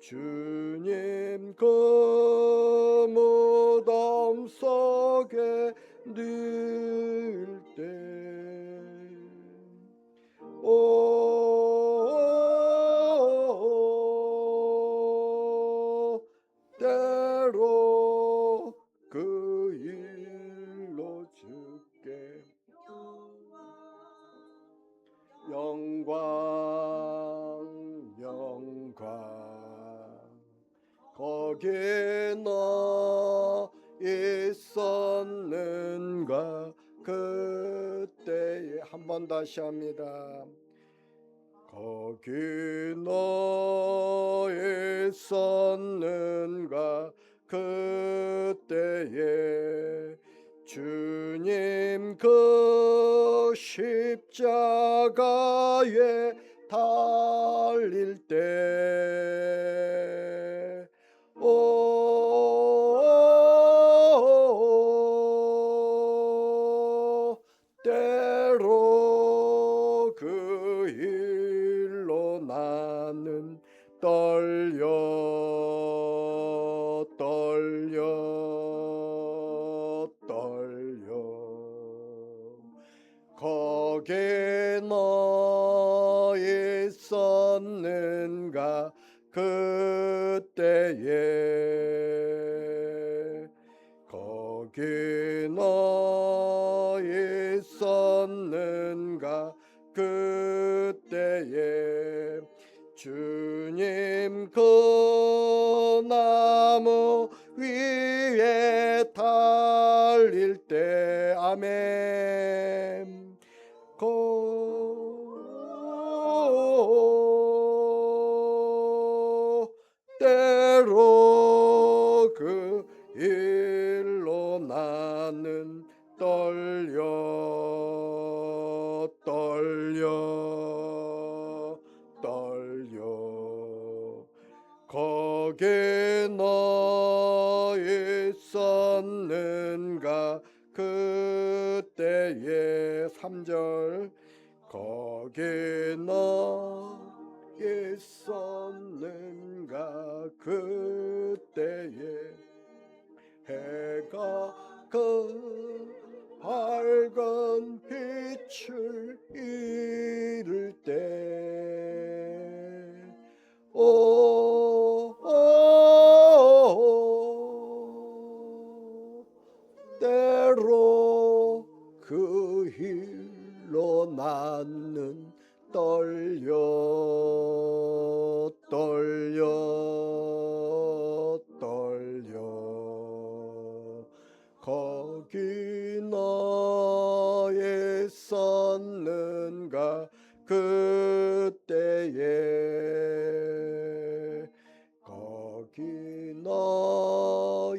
주님 그 무덤 속에 늘 때 오 때로 그 일로 주께 영광 영광 거기에 너 있었는가 그때에 한 번 다시 합니다. 거기 너 있었는가 그때에 주님 그 십자가에 달릴 때 오 때로 그 일로 나는 떨려 거기에 너 있었는가 그때에 거기 너 있었는가 그때에 주님 그 나무 위에 달릴 때 아멘 때로 그 일로 나는 떨려 거기 너 있었는가 그때에 3절 거기 너 있었는가 그때에 해가 그 밝은 빛을 잃을 때 때로 그 일로 나는 떨려 거기 너 있었는가 그때에 거기 너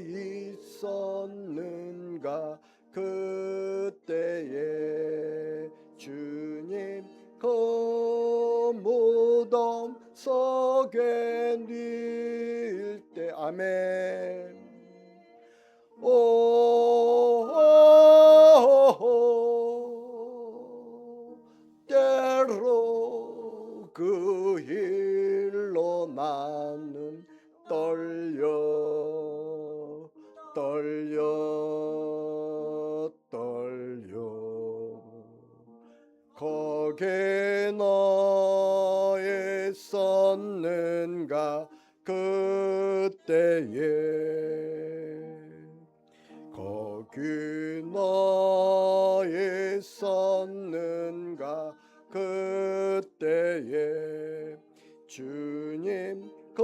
있었는가 그때에 주님 그 무덤 속에 늘 때 아멘 때로 그 일로 나는 떨려 거기 너 있었는가 그때에 거기 너 있었는가 그때에 주님 그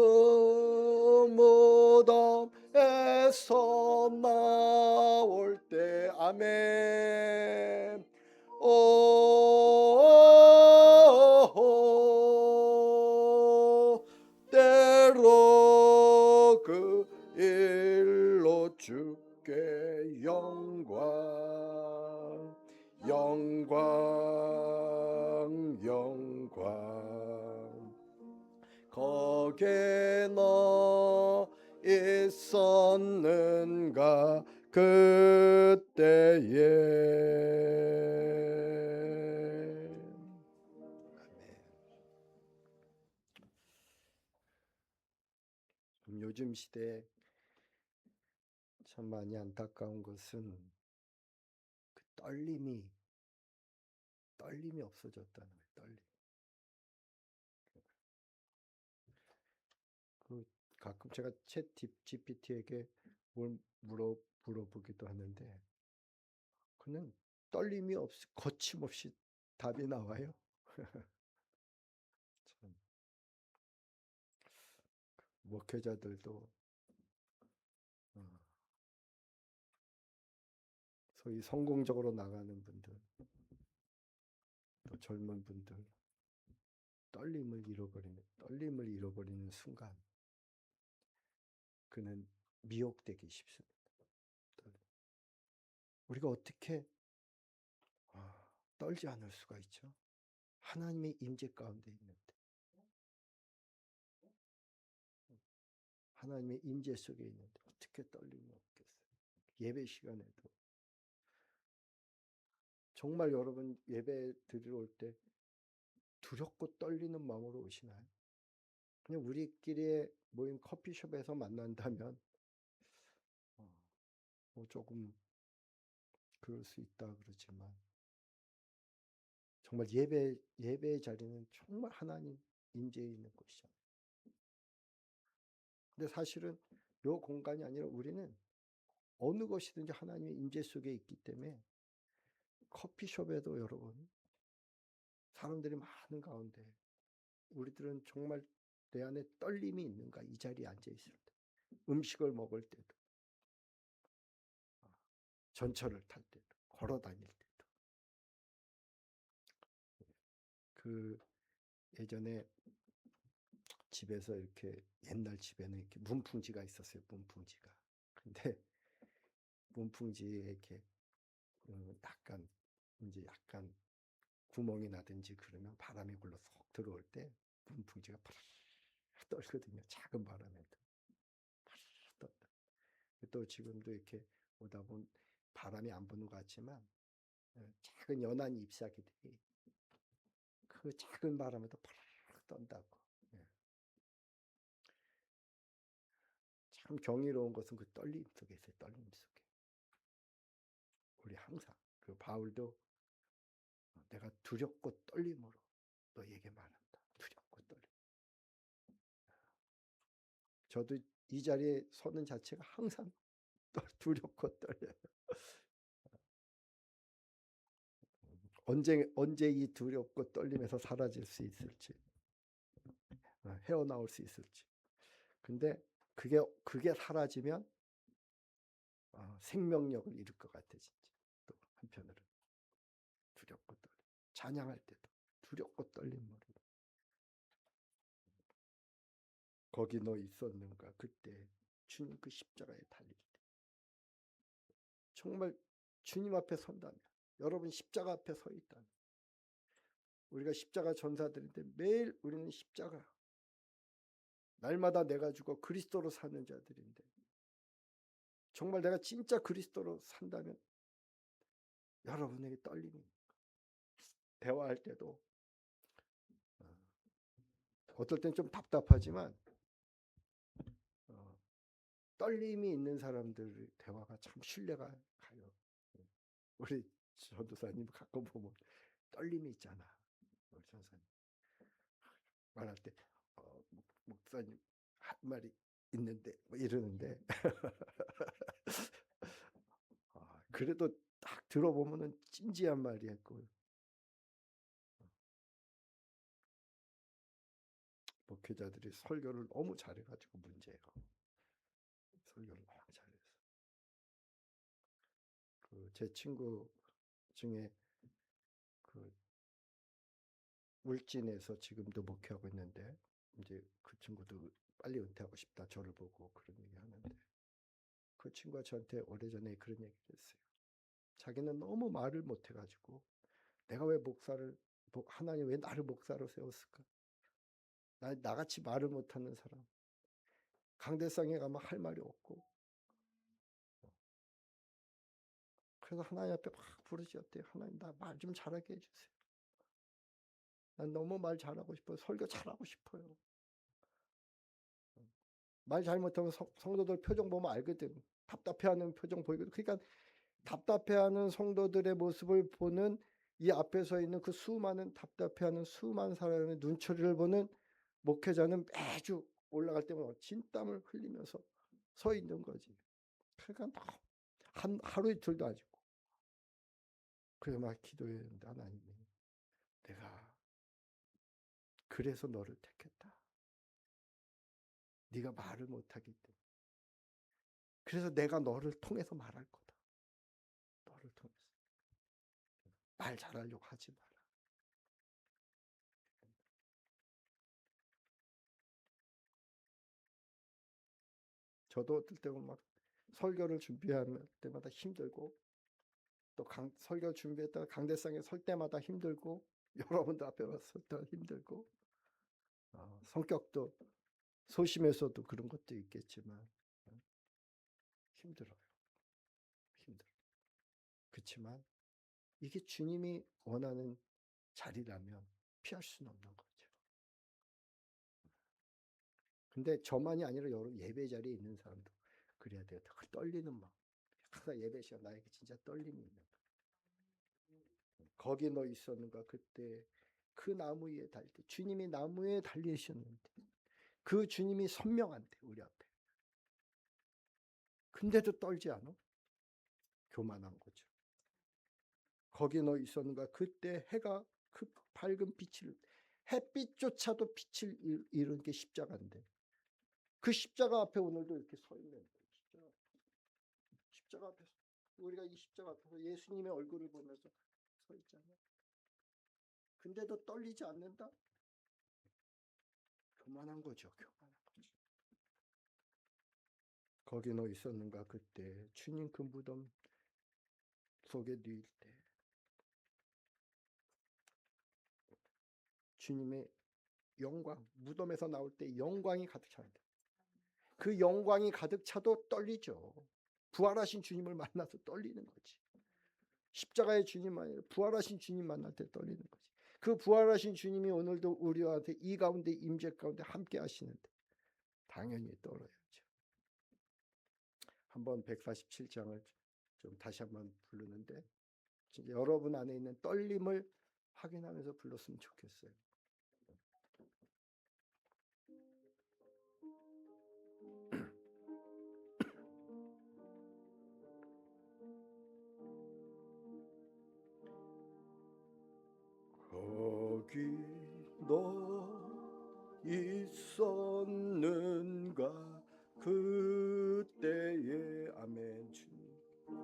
무덤에서 나올 때 아멘 때로 그 일로 주께 영광 거기 너 있었는가 그때에 요즘 시대에 참 많이 안타까운 것은 그 떨림이 없어졌다는 거예요. 떨림. 그 가끔 제가 챗 GPT에게 뭘 물어보기도 하는데 그는 떨림이 없이 거침없이 답이 나와요. 참 목회자들도 어, 소위 성공적으로 나가는 분들, 또 젊은 분들 떨림을 잃어버리는 순간 그는 미혹되기 쉽습니다. 우리가 어떻게 떨지 않을 수가 있죠? 하나님의 임재 가운데 있는데, 하나님의 임재 속에 있는데 어떻게 떨림이 없겠어요? 예배 시간에도 정말 여러분 예배 드리러 올 때 두렵고 떨리는 마음으로 오시나요? 그냥 우리끼리 모인 커피숍에서 만난다면 뭐 조금 그럴 수 있다 그러지만 정말 예배의 자리는 정말 하나님 임재에 있는 곳이잖아요. 근데 사실은 요 공간이 아니라 우리는 어느 것이든지 하나님의 임재 속에 있기 때문에 커피숍에도 여러분 사람들이 많은 가운데 우리들은 정말 내 안에 떨림이 있는가 이 자리에 앉아 있을 때 음식을 먹을 때도 전철을 탈 때도 걸어 다닐 때도 그 예전에 집에서 이렇게 옛날 집에는 이렇게 문풍지가 있었어요. 문풍지가. 근데 문풍지에 이렇게 약간 이제 약간 구멍이 나든지 그러면 바람이 굴러 쏙 들어올 때 문풍지가 파르르 떨거든요. 작은 바람에도 파르르 떴다. 또 지금도 이렇게 오다 보면 바람이 안 부는 것 같지만 작은 연한 잎사귀들이 그 작은 바람에도 파르르 떤다고. 예. 참 경이로운 것은 그 떨림 속에 있어요. 떨림 속에. 우리 항상 그 바울도 내가 두렵고 떨림으로 너에게 말한다. 두렵고 떨림. 저도 이 자리에 서는 자체가 항상 두렵고 떨려요. 언제 이 두렵고 떨림에서 사라질 수 있을지, 헤어나올 수 있을지. 근데 그게 사라지면 생명력을 잃을 것 같아 진짜. 또 한편으로 두렵고 떨림. 찬양할 때도 두렵고 떨림으로. 거기 너 있었는가 그때 주님 그 십자가에 달릴 때 정말 주님 앞에 선다면 여러분 십자가 앞에 서 있다면 우리가 십자가 전사들인데 매일 우리는 십자가 날마다 내가 죽어 그리스도로 사는 자들인데 정말 내가 진짜 그리스도로 산다면 여러분에게 떨림이 대화할 때도 어떨 땐 좀 답답하지만 떨림이 있는 사람들 대화가 참 신뢰가 가요. 우리 전도사님 가끔 보면 떨림이 있잖아. 우리 전사님 말할 때 목사님 한 말이 있는데 뭐 이러는데 그래도 딱 들어보면은 진지한 말이었고 목회자들이 설교를 너무 잘해가지고 문제예요. 설교를 너무 잘해서 제 친구 중에 그 울진에서 지금도 목회하고 있는데 이제 그 친구도 빨리 은퇴하고 싶다 저를 보고 그런 얘기 하는데 그 친구가 저한테 오래전에 그런 얘기를 했어요. 자기는 너무 말을 못해가지고 내가 왜 하나님 왜 나를 목사로 세웠을까? 나같이 말을 못하는 사람 강대상에 가면 할 말이 없고 그래서 하나님 앞에 막 부르짖었대요. 하나님 나 말 좀 잘하게 해주세요. 난 너무 말 잘하고 싶어요. 설교 잘하고 싶어요. 말 잘못하면 성도들 표정 보면 알거든. 답답해하는 표정 보이거든. 그러니까 답답해하는 성도들의 모습을 보는 이 앞에 서 있는 그 수많은 답답해하는 수많은 사람의 눈초리를 보는 목회자는 매주 올라갈 때마다 진땀을 흘리면서 서 있는 거지. 그러니까 하루 이틀도 아니고. 그래서 막 기도했는데 하나님이 내가 그래서 너를 택했다. 네가 말을 못하기 때문에. 그래서 내가 너를 통해서 말할 거다. 너를 통해서. 말 잘하려고 하지 마라. 저도 어떨 때는 막 설교를 준비할 때마다 힘들고 또 설교 준비했다가 강대상에 설 때마다 힘들고 여러분들 앞에 와서 설 때마다 힘들고 성격도 소심해서도 그런 것도 있겠지만 힘들어요. 힘들어. 그렇지만 이게 주님이 원하는 자리라면 피할 수는 없는 거죠. 근데 저만이 아니라 여러 예배 자리에 있는 사람도 그래야 돼요. 그 떨리는 마음. 항상 예배 시간 나에게 진짜 떨림이 있는 거예요. 거기 너 있었는가 그때 그 나무 위에 달릴 때 주님이 나무에 달리셨는데 그 주님이 선명한데 우리 앞에. 근데도 떨지 않아? 교만한 거죠. 거기 너 있었는가 그때 해가 그 밝은 빛을 햇빛조차도 빛을 잃은 게 십자가인데 그 십자가 앞에 오늘도 이렇게 서 있는 거예요. 십자가 앞에서 우리가 이 십자가 앞에서 예수님의 얼굴을 보면서 서 있잖아요. 근데도 떨리지 않는다? 교만한 거죠. 교만한 거죠. 거기 너 있었는가 그때 주님 그 무덤 속에 누일 때 주님의 영광 무덤에서 나올 때 영광이 가득 차는데 그 영광이 가득 차도 떨리죠. 부활하신 주님을 만나서 떨리는 거지. 십자가의 주님만 아니라 부활하신 주님 만날 때 떨리는 거지. 그 부활하신 주님이 오늘도 우리한테 이 가운데 임재 가운데 함께 하시는데 당연히 떨어야죠. 한번 147장을 좀 다시 한번 부르는데 진짜 여러분 안에 있는 떨림을 확인하면서 불렀으면 좋겠어요. 거기 너 있었는가 그때에 아멘.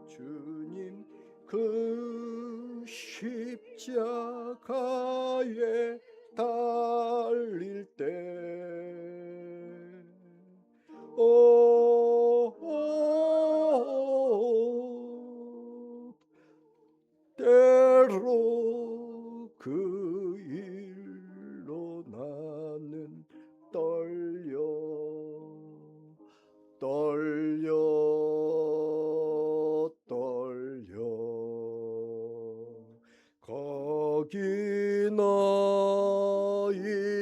주님 그 십자가에 달릴 때 때로 그 일로 나는 떨려 거기 너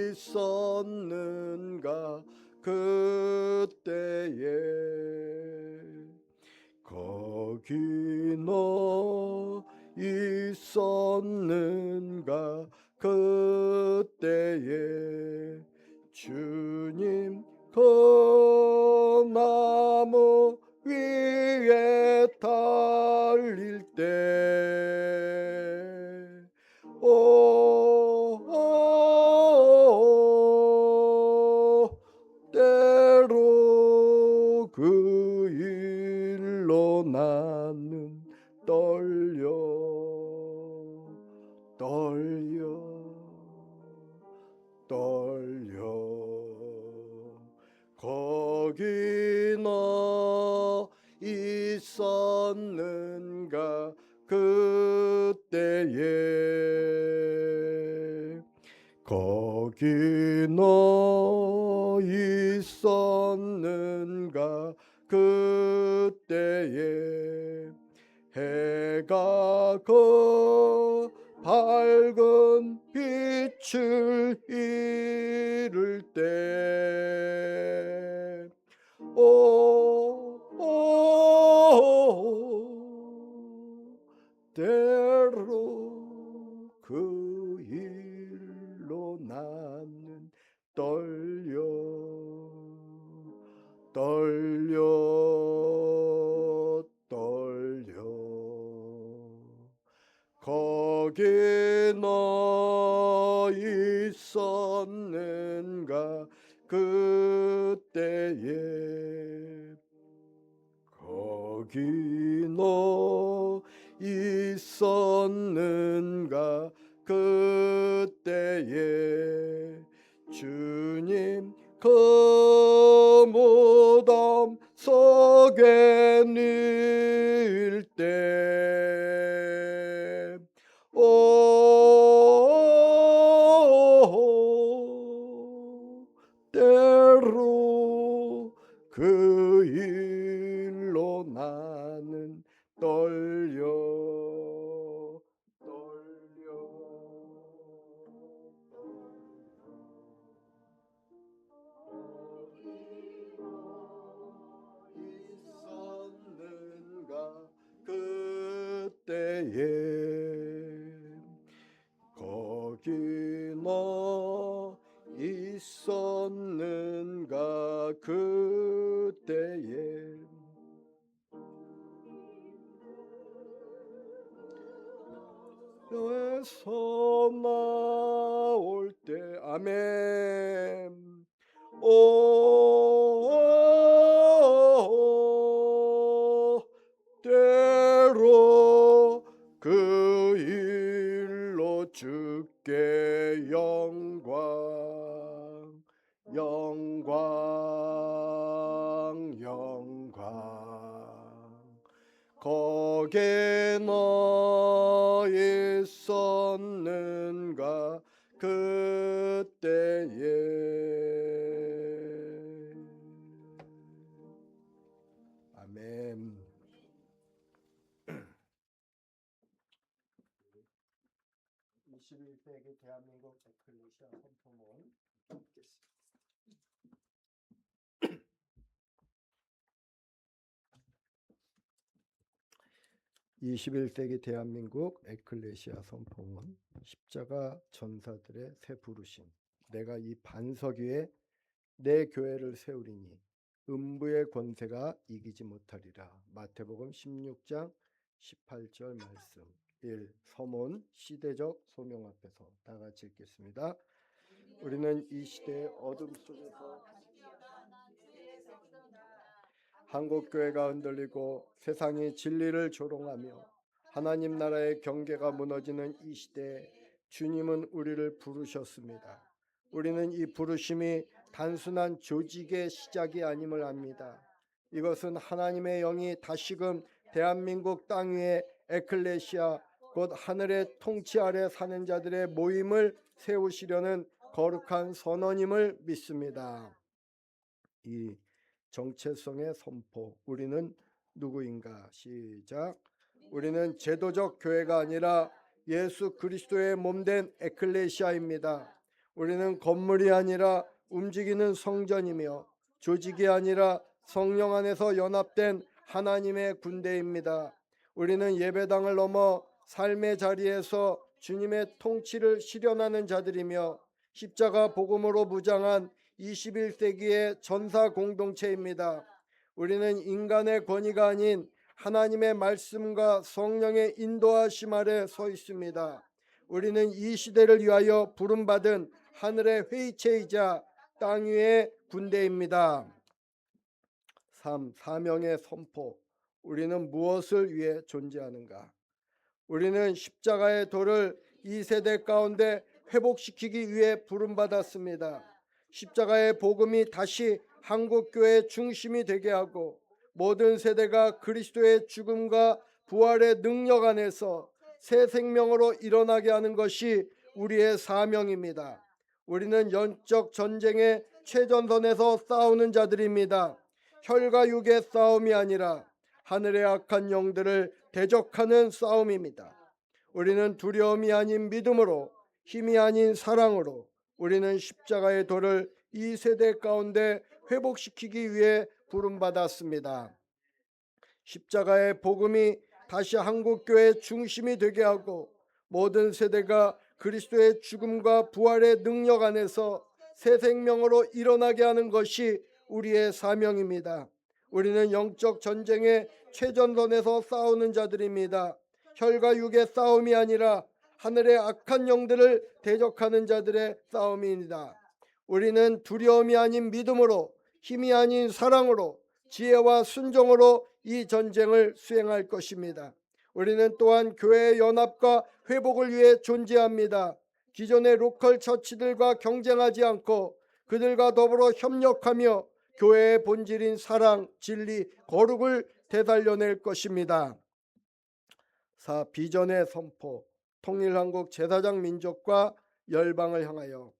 있었는가 그때에 거기 너 있었는가 그때에 주님 그 나무 위에 달릴 때 때로 그 일로 나는 떨려 거기 너 있었는가 그때에 거기 너 있었는가 그때에 해가 그 밝은 빛을 잃을 때 너 있었는가 그때에 거기 너 있었는가 그때에 주님 그 무덤 속에 늘 때 오 때로 그 일로 나는 떨려 있었는가 그때에 거기 너 있었는가 그때에 에서 나올 때 아멘 오 때로 그 일로 주께 영광 영광 영광 거기에 너 있었는가 그때에 아멘. 21세기 대한민국 에클레시아 선포문 읽겠습니다. 21세기 대한민국 에클레시아 선포문 십자가 전사들의 새 부르심. 내가 이 반석 위에 내 교회를 세우리니 음부의 권세가 이기지 못하리라. 마태복음 16장 18절 말씀. 1. 서문 시대적 소명 앞에서 다 같이 읽겠습니다. 우리는 이 시대의 어둠 속에서 한국교회가 흔들리고 세상이 진리를 조롱하며 하나님 나라의 경계가 무너지는 이 시대에 주님은 우리를 부르셨습니다. 우리는 이 부르심이 단순한 조직의 시작이 아님을 압니다. 이것은 하나님의 영이 다시금 대한민국 땅 위에 에클레시아 곧 하늘의 통치 아래 사는 자들의 모임을 세우시려는 거룩한 선언임을 믿습니다. 이 정체성의 선포. 우리는 누구인가? 시작. 우리는 제도적 교회가 아니라 예수 그리스도의 몸된 에클레시아입니다. 우리는 건물이 아니라 움직이는 성전이며 조직이 아니라 성령 안에서 연합된 하나님의 군대입니다. 우리는 예배당을 넘어 삶의 자리에서 주님의 통치를 실현하는 자들이며 십자가 복음으로 무장한 21세기의 전사 공동체입니다. 우리는 인간의 권위가 아닌 하나님의 말씀과 성령의 인도하심 아래 서 있습니다. 우리는 이 시대를 위하여 부름받은 하늘의 회의체이자 땅 위의 군대입니다. 3. 사명의 선포. 우리는 무엇을 위해 존재하는가? 우리는 십자가의 도를 이 세대 가운데 회복시키기 위해 부름받았습니다. 십자가의 복음이 다시 한국교회의 중심이 되게 하고 모든 세대가 그리스도의 죽음과 부활의 능력 안에서 새 생명으로 일어나게 하는 것이 우리의 사명입니다. 우리는 영적 전쟁의 최전선에서 싸우는 자들입니다. 혈과 육의 싸움이 아니라 하늘의 악한 영들을 대적하는 싸움입니다. 우리는 두려움이 아닌 믿음으로, 힘이 아닌 사랑으로 우리는 십자가의 도를 이 세대 가운데 회복시키기 위해 부름받았습니다. 십자가의 복음이 다시 한국교회의 중심이 되게 하고 모든 세대가 그리스도의 죽음과 부활의 능력 안에서 새 생명으로 일어나게 하는 것이 우리의 사명입니다. 우리는 영적 전쟁의 최전선에서 싸우는 자들입니다. 혈과 육의 싸움이 아니라 하늘의 악한 영들을 대적하는 자들의 싸움이니이다. 우리는 두려움이 아닌 믿음으로, 힘이 아닌 사랑으로, 지혜와 순종으로 이 전쟁을 수행할 것입니다. 우리는 또한 교회의 연합과 회복을 위해 존재합니다. 기존의 로컬 처치들과 경쟁하지 않고 그들과 더불어 협력하며 교회의 본질인 사랑, 진리, 거룩을 되살려낼 것입니다. 4. 비전의 선포. 통일한국 제사장 민족과 열방을 향하여.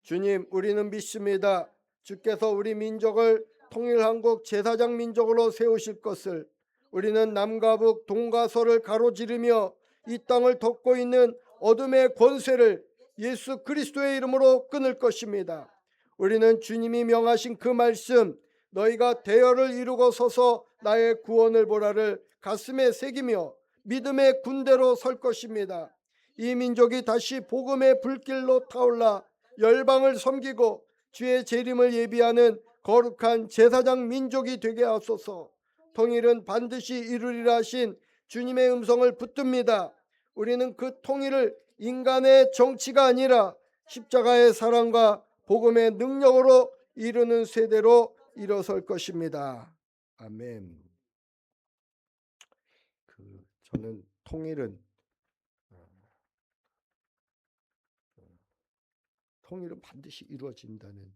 주님, 우리는 믿습니다. 주께서 우리 민족을 통일한국 제사장 민족으로 세우실 것을. 우리는 남과 북, 동과 서를 가로지르며 이 땅을 덮고 있는 어둠의 권세를 예수 그리스도의 이름으로 끊을 것입니다. 우리는 주님이 명하신 그 말씀, 너희가 대열을 이루고 서서 나의 구원을 보라를 가슴에 새기며 믿음의 군대로 설 것입니다. 이 민족이 다시 복음의 불길로 타올라 열방을 섬기고 주의 재림을 예비하는 거룩한 제사장 민족이 되게 하소서. 통일은 반드시 이루리라 하신 주님의 음성을 붙듭니다. 우리는 그 통일을 인간의 정치가 아니라 십자가의 사랑과 복음의 능력으로 이루는 세대로 일어설 것입니다. 아멘. 저는 통일은 반드시 이루어진다는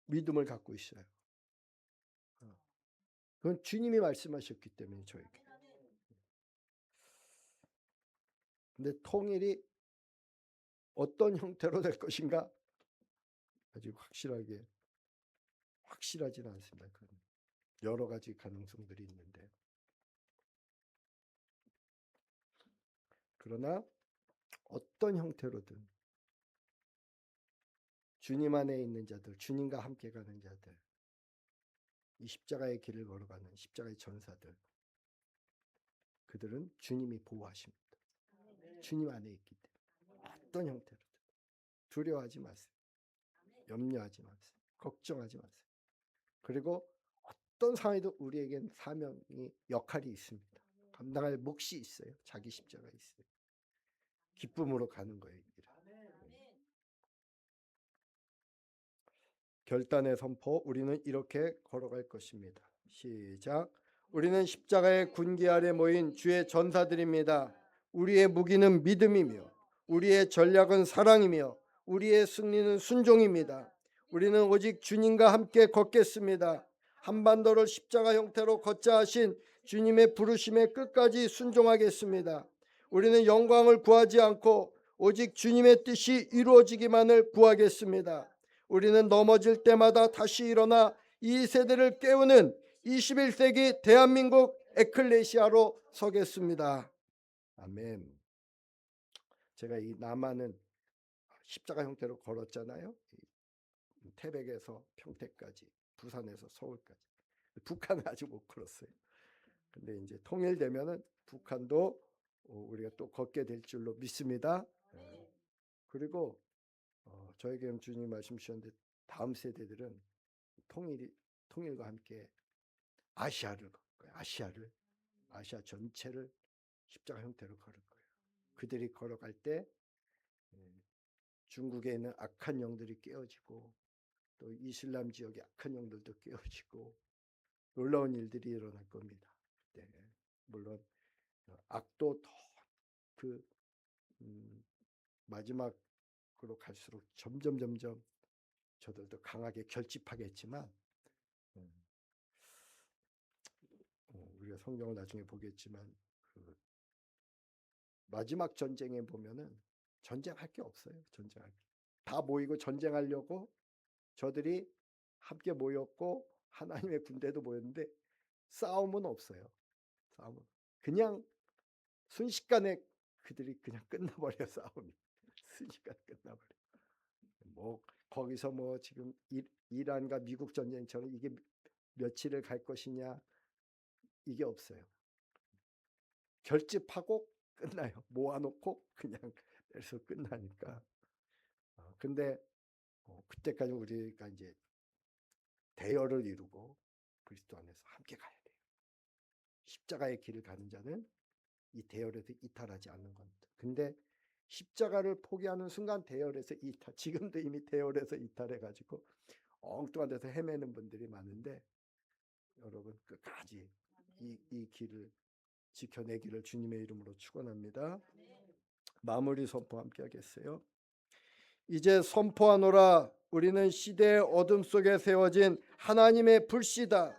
믿음을 갖고 있어요. 그건 주님이 말씀하셨기 때문에 저에게. 근데 통일이 어떤 형태로 될 것인가 아직 확실하지는 않습니다. 여러 가지 가능성들이 있는데, 그러나 어떤 형태로든 주님 안에 있는 자들, 주님과 함께 가는 자들, 이 십자가의 길을 걸어가는 십자가의 전사들, 그들은 주님이 보호하십니다. 주님 안에 있기 때문에 어떤 형태로든 두려워하지 마세요. 염려하지 마세요. 걱정하지 마세요. 그리고 어떤 상황에도 우리에겐 사명이, 역할이 있습니다. 감당할 몫이 있어요. 자기 십자가 있어요. 기쁨으로 가는 거예요. 결단의 선포. 우리는 이렇게 걸어갈 것입니다. 시작. 우리는 십자가의 군기 아래 모인 주의 전사들입니다. 우리의 무기는 믿음이며 우리의 전략은 사랑이며 우리의 승리는 순종입니다. 우리는 오직 주님과 함께 걷겠습니다. 한반도를 십자가 형태로 걷자 하신 주님의 부르심에 끝까지 순종하겠습니다. 우리는 영광을 구하지 않고 오직 주님의 뜻이 이루어지기만을 구하겠습니다. 우리는 넘어질 때마다 다시 일어나 이 세대를 깨우는 21세기 대한민국 에클레시아로 서겠습니다. 아멘. 제가 이 남한은 십자가 형태로 걸었잖아요. 태백에서 평택까지, 부산에서 서울까지. 북한은 아직 못 걸었어요. 근데 이제 통일되면은 북한도 우리가 또 걷게 될 줄로 믿습니다. 그리고 저에게 주님 말씀 주셨는데, 다음 세대들은 통일과 함께 아시아를 걸 거예요. 아시아 전체를 십자가 형태로 걸을 거예요. 그들이 걸어갈 때 중국에 있는 악한 영들이 깨어지고, 또 이슬람 지역의 악한 영들도 깨어지고, 놀라운 일들이 일어날 겁니다. 네. 물론 악도 더 마지막으로 갈수록 점점 저들도 강하게 결집하겠지만, 우리가 성경을 나중에 보겠지만 마지막 전쟁에 보면은 전쟁할 게 없어요. 다 모이고 전쟁하려고 저들이 함께 모였고 하나님의 군대도 모였는데 싸움은 없어요. 싸움은 그냥 순식간에 그들이 그냥 끝나버려. 싸움이 순식간에 끝나버려. 뭐 거기서 뭐 지금 이란과 미국 전쟁처럼 이게 며칠을 갈 것이냐, 이게 없어요. 결집하고 끝나요. 모아놓고 그냥 그래서 끝나니까. 근데 그때까지 우리가 이제 대열을 이루고 그리스도 안에서 함께 가야 돼요. 십자가의 길을 가는 자는 이 대열에서 이탈하지 않는 겁니다. 근데 십자가를 포기하는 순간 대열에서 이탈, 지금도 이미 대열에서 이탈해가지고 엉뚱한 데서 헤매는 분들이 많은데, 여러분 끝까지 이 길을 지켜내기를 주님의 이름으로 축원합니다. 마무리 선포 함께 하겠어요. 이제 선포하노라. 우리는 시대의 어둠 속에 세워진 하나님의 불씨다.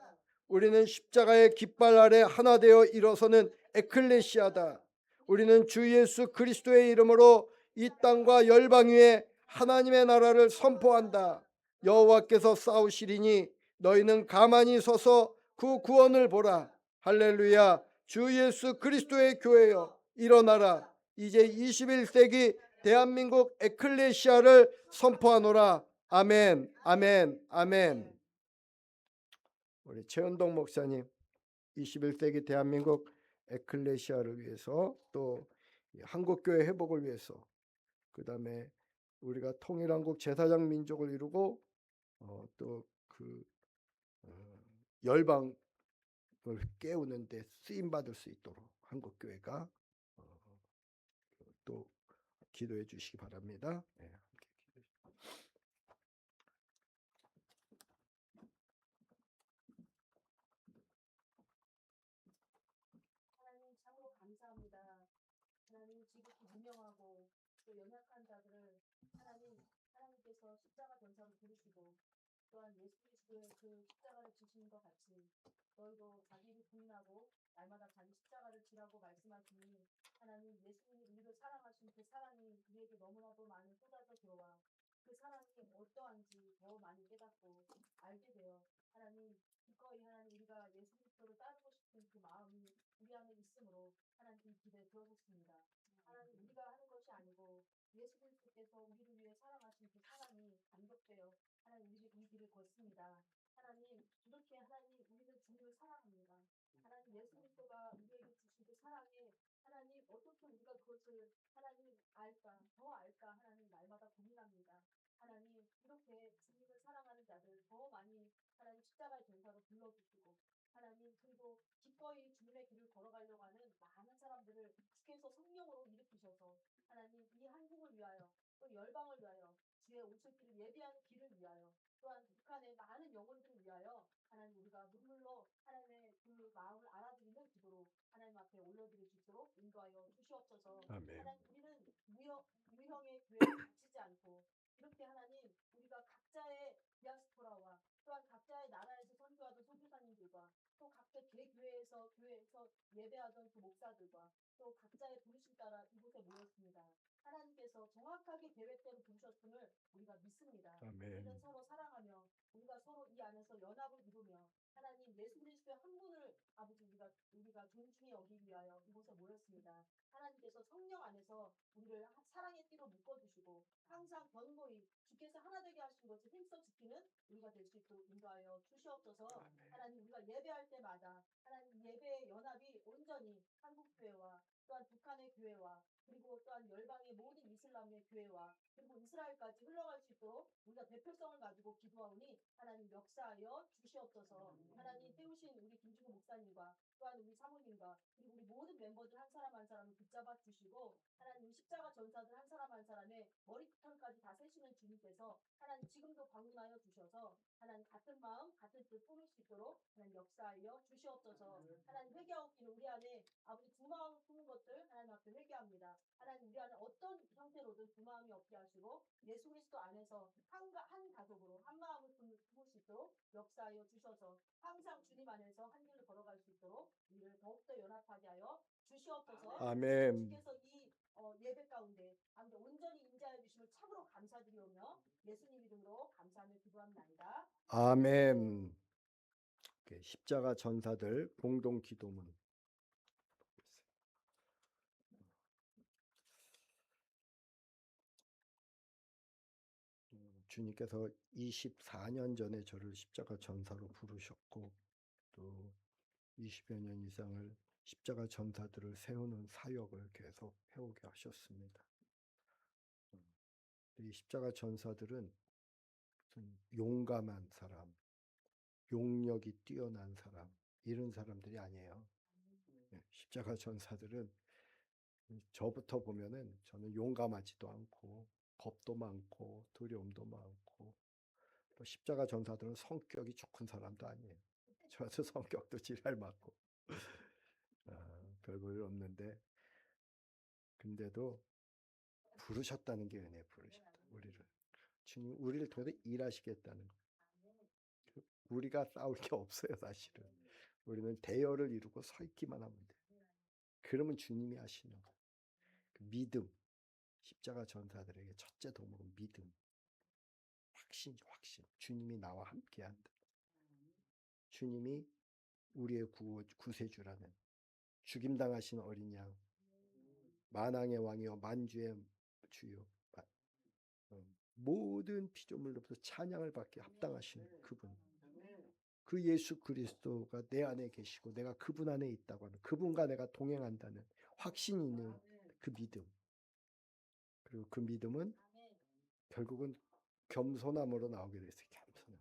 우리는 십자가의 깃발 아래 하나 되어 일어서는 에클레시아다. 우리는 주 예수 그리스도의 이름으로 이 땅과 열방 위에 하나님의 나라를 선포한다. 여호와께서 싸우시리니 너희는 가만히 서서 그 구원을 보라. 할렐루야. 주 예수 그리스도의 교회여 일어나라. 이제 21세기 대한민국 에클레시아를 선포하노라. 아멘, 아멘, 아멘. 우리 최은동 목사님, 21세기 대한민국 에클레시아를 위해서, 또 한국교회 회복을 위해서, 그 다음에 우리가 통일한국 제사장 민족을 이루고 또그 열방을 깨우는데 쓰임 받을 수 있도록 한국교회가 또 기도해 주시기 바랍니다. 네. 하나님 참으로 감사합니다. 하나님 지극히 무명하고 또 연약한 자들을 하나님께서 십자가 전사로 부르시고 또한 예수 그리스도의 그 십자가를 지시는 것 같이 너희도 자기를 부인하고 날마다 자기 십자가를 지라고 말씀하시니 하나님 예수님이 우리를 사랑하신 그 사랑이 우리에게 너무나도 많이 쏟아져 들어와 그 사랑이 어떠한지 더 많이 깨닫고 알게 되어 하나님 기꺼이 하나님 우리가 예수 그리스도를 따르고 싶은 그 마음이 우리 안에 있으므로 하나님 이 길에 들어섰습니다. 하나님 우리가 하는 것이 아니고 예수 그리스도께서 우리를 위해 사랑하신 그 사랑이 감격되어 하나님 우리 이 길을 걷습니다. 하나님 이렇게 하나님 우리는 주님을 사랑합니다. 하나님 예수 그리스도가 우리에게 주신 그 사랑에 하나님 어떻게 우리가 그것을 하나님 알까 더 알까 하나님 날마다 고민합니다. 하나님 이렇게 주님을 사랑하는 자들 더 많이 하나님 십자가의 전사로 불러주시고 하나님 그리고 기꺼이 주님의 길을 걸어가려고 하는 많은 사람들을 주께서 성령으로 일으키셔서 하나님 이 한국을 위하여 또 열방을 위하여 주의 오실 길을 예비하는 길을 위하여 또한 북한의 많은 영혼들을 위하여 하나님 우리가 눈물로 하나님의 그 마음을 알아드리는 기도로 하나님 앞에 올려드릴 수 있도록 인도하여 주시옵소서. 아멘. 하나님 우리는 유형의 교회에 갇히지 않고 이렇게 하나님 우리가 각자의 디아스포라와 또한 각자의 나라에서 선교하던 선교사님들과 또 각자 개교회에서 교회에서 예배하던 그 목사들과 또 각자의 부르심 따라 이곳에 모였습니다. 하나님께서 정확하게 계획대로 부르셨음을 우리가 믿습니다. 아멘. 우리는 서로 사랑하며 우리가 서로 이 안에서 연합을 이루며 하나님 예수 그리스도의 한 분을 아버지 우리가 존중히 여기기 위하여 이곳에 모였습니다. 하나님께서 성령 안에서 우리를 사랑의 띠로 묶어주시고 항상 변고히 주께서 하나 되게 하신 것을 힘써 지키는 우리가 될 수 있도록 인도하여 주시옵소서. 하나님 우리가 예배할 때마다 하나님 예배의 연합이 온전히 한국교회와 또한 북한의 교회와 그리고 또한 열방의 모든 이슬람의 교회와 그리고 이스라엘까지 흘러갈 수 있도록 우리가 대표성을 가지고 기도하오니 하나님 역사하여 주시옵소서. 하나님 세우신 우리 김준호 목사님과 또한 우리 사모님과 그리고 우리 모든 멤버들 한 사람 한 사람을 붙잡아 주시고 하나님 십자가 전사들 한 사람 한 사람의 머리털까지 다 세시는 주님께서 하나님 지금도 방문하여 주셔서 하나님 같은 마음 같은 뜻 품을 수 있도록 하나님 역사하여 주시옵소서. 하나님 회개하옵기는 우리 안에 아버지 두 마음 품은 것들 하나님 앞에 회개합니다. 하나님 우리 안에 어떤 형태로든 두 마음이 없게 하시고 예수 그리스도 안에서 한 가족으로 한 마음을 품을 수 있도록 역사하여 주셔서 항상 주님 안에서 한 길을 걸어갈 수 있도록 우리를 더욱더 연합하게 하여 주시옵소서. 아멘. 주께서 이 예배 가운데 아무튼 온전히 인자해 주심을 참으로 감사드리오며 예수님 이름으로 감사하며 기도합니다. 아멘. 십자가 전사들 공동 기도문. 주님께서 24년 전에 저를 십자가 전사로 부르셨고 또 20여 년 이상을 십자가 전사들을 세우는 사역을 계속 해오게 하셨습니다. 이 십자가 전사들은 용감한 사람, 용력이 뛰어난 사람 이런 사람들이 아니에요. 십자가 전사들은 저부터 보면은 저는 용감하지도 않고 겁도 많고 두려움도 많고 또 십자가 전사들은 성격이 좋은 사람도 아니에요. 저도 성격도 지랄 많고 별볼 없는데 근데도 부르셨다는 게 은혜 부르셨다. 우리를 주님 우리를 통해 일하시겠다는 거. 우리가 싸울 게 없어요 사실은. 우리는 대열을 이루고 서 있기만 하면 돼. 그러면 주님이 하시는 거. 그 믿음. 십자가 전사들에게 첫째 도목은 믿음. 확신이죠 확신. 주님이 나와 함께한다. 주님이 우리의 구세주라는 죽임당하신 어린 양 만왕의 왕이요 만주의 주요 모든 피조물로부터 찬양을 받게 합당하신 그분 그 예수 그리스도가 내 안에 계시고 내가 그분 안에 있다고 하는 그분과 내가 동행한다는 확신이 있는 그 믿음 그리고 그 믿음은 결국은 겸손함으로 나오게 됐어요. 겸손함.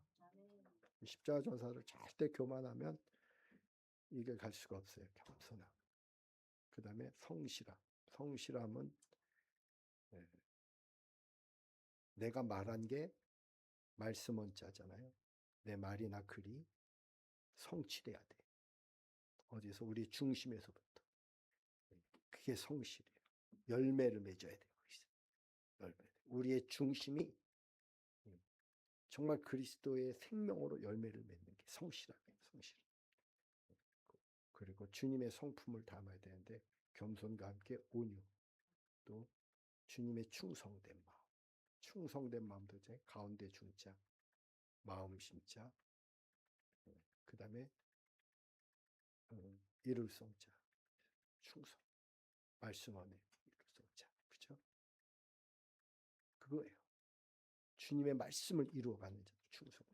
십자가 전사를 절대 교만하면 이게 갈 수가 없어요. 겸손함. 그 다음에 성실함. 성실함은 내가 말한 게 말씀 원자잖아요. 내 말이나 글이 성취돼야 돼. 어디서 우리 중심에서부터. 그게 성실이에요. 열매를 맺어야 돼요. 열매. 우리의 중심이 정말 그리스도의 생명으로 열매를 맺는 게 성실함이에요. 성실. 그리고 주님의 성품을 담아야 되는데 겸손과 함께 온유 또 주님의 충성된 마음. 충성된 마음도 이제 가운데 중자 마음 심자 그 다음에 이룰 성자 충성 말씀 안에 이룰 성자 그죠? 그거예요. 주님의 말씀을 이루어가는 자 충성.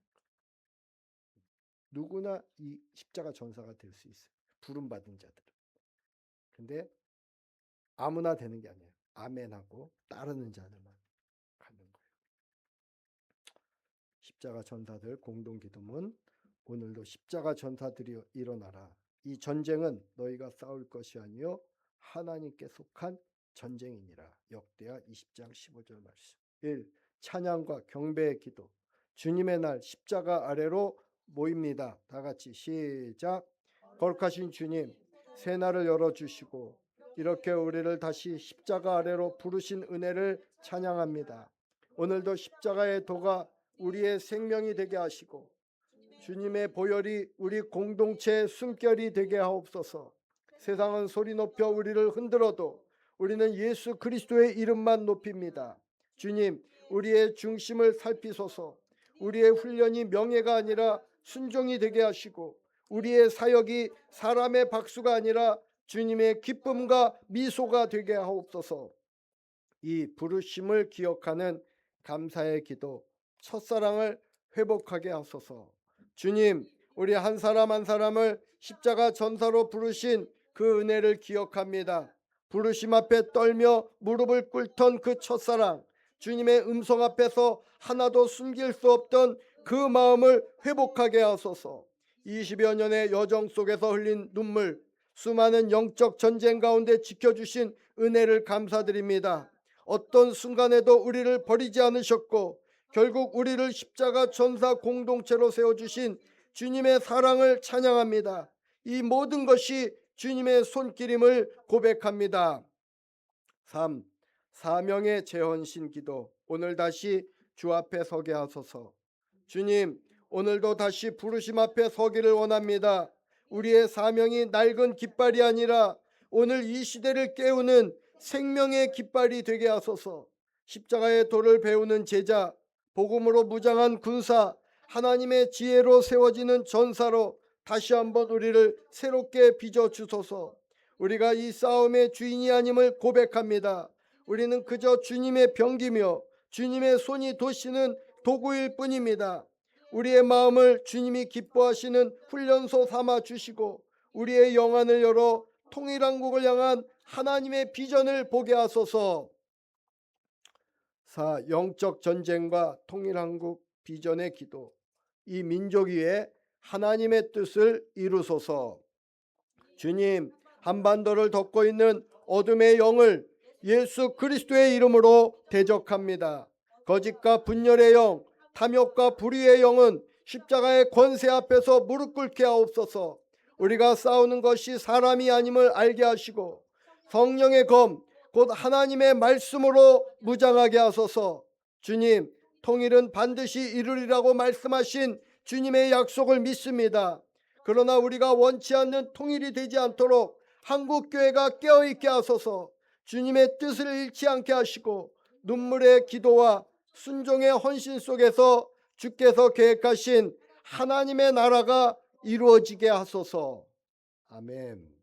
누구나 이 십자가 전사가 될 수 있어요. 부름받은 자들은. 근데 아무나 되는 게 아니에요. 아멘하고 따르는 자들만 가는 거예요. 십자가 전사들 공동기도문 오늘도 십자가 전사들이 일어나라. 이 전쟁은 너희가 싸울 것이 아니요 하나님께 속한 전쟁이니라. 역대하 20장 15절 말씀. 1. 찬양과 경배의 기도. 주님의 날 십자가 아래로 모입니다. 다 같이 시작. 거룩하신 주님 새날을 열어주시고 이렇게 우리를 다시 십자가 아래로 부르신 은혜를 찬양합니다. 오늘도 십자가의 도가 우리의 생명이 되게 하시고 주님의 보혈이 우리 공동체의 숨결이 되게 하옵소서. 세상은 소리 높여 우리를 흔들어도 우리는 예수 그리스도의 이름만 높입니다. 주님, 우리의 중심을 살피소서. 우리의 훈련이 명예가 아니라 순종이 되게 하시고 우리의 사역이 사람의 박수가 아니라 주님의 기쁨과 미소가 되게 하옵소서. 이 부르심을 기억하는 감사의 기도, 첫사랑을 회복하게 하소서. 주님, 우리 한 사람 한 사람을 십자가 전사로 부르신 그 은혜를 기억합니다. 부르심 앞에 떨며 무릎을 꿇던 그 첫사랑, 주님의 음성 앞에서 하나도 숨길 수 없던 그 마음을 회복하게 하소서. 20여 년의 여정 속에서 흘린 눈물, 수많은 영적 전쟁 가운데 지켜주신 은혜를 감사드립니다. 어떤 순간에도 우리를 버리지 않으셨고 결국 우리를 십자가 전사 공동체로 세워주신 주님의 사랑을 찬양합니다. 이 모든 것이 주님의 손길임을 고백합니다. 3. 사명의 재헌신 기도. 오늘 다시 주 앞에 서게 하소서. 주님, 오늘도 다시 부르심 앞에 서기를 원합니다. 우리의 사명이 낡은 깃발이 아니라 오늘 이 시대를 깨우는 생명의 깃발이 되게 하소서. 십자가의 도를 배우는 제자, 복음으로 무장한 군사, 하나님의 지혜로 세워지는 전사로 다시 한번 우리를 새롭게 빚어 주소서. 우리가 이 싸움의 주인이 아님을 고백합니다. 우리는 그저 주님의 병기며 주님의 손이 도시는 도구일 뿐입니다. 우리의 마음을 주님이 기뻐하시는 훈련소 삼아 주시고 우리의 영안을 열어 통일한국을 향한 하나님의 비전을 보게 하소서. 4. 영적 전쟁과 통일한국 비전의 기도. 이 민족 위에 하나님의 뜻을 이루소서. 주님, 한반도를 덮고 있는 어둠의 영을 예수 그리스도의 이름으로 대적합니다. 거짓과 분열의 영, 탐욕과 불의의 영은 십자가의 권세 앞에서 무릎 꿇게 하옵소서. 우리가 싸우는 것이 사람이 아님을 알게 하시고 성령의 검, 곧 하나님의 말씀으로 무장하게 하소서. 주님, 통일은 반드시 이루리라고 말씀하신 주님의 약속을 믿습니다. 그러나 우리가 원치 않는 통일이 되지 않도록 한국교회가 깨어있게 하소서. 주님의 뜻을 잃지 않게 하시고 눈물의 기도와 순종의 헌신 속에서 주께서 계획하신 하나님의 나라가 이루어지게 하소서. 아멘.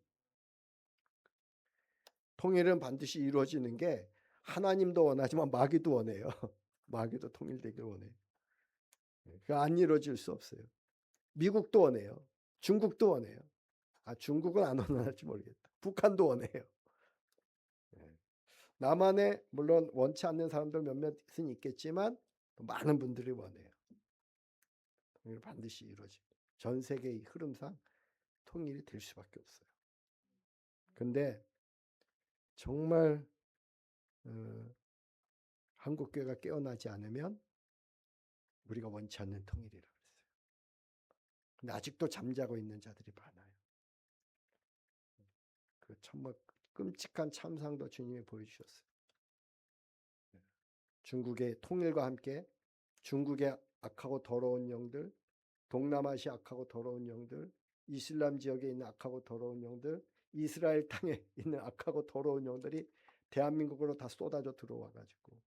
통일은 반드시 이루어지는 게 하나님도 원하지만 마귀도 원해요. 마귀도 통일되길 원해요. 그러니까 안 이루어질 수 없어요. 미국도 원해요. 중국도 원해요. 중국은 안 원할지 모르겠다. 북한도 원해요. 남한에 물론 원치 않는 사람들 몇몇은 있겠지만 많은 분들이 원해요. 통일 반드시 이루어집니다. 전 세계의 흐름상 통일이 될 수밖에 없어요. 근데 정말 한국교회가 깨어나지 않으면 우리가 원치 않는 통일이라고 했어요. 근데 아직도 잠자고 있는 자들이 많아요. 그 정말 끔찍한 참상도 주님이 보여주셨어요. 중국의 통일과 함께 중국의 악하고 더러운 영들, 동남아시아 악하고 더러운 영들, 이슬람 지역에 있는 악하고 더러운 영들, 이스라엘 땅에 있는 악하고 더러운 영들이 대한민국으로 다 쏟아져 들어와 가지고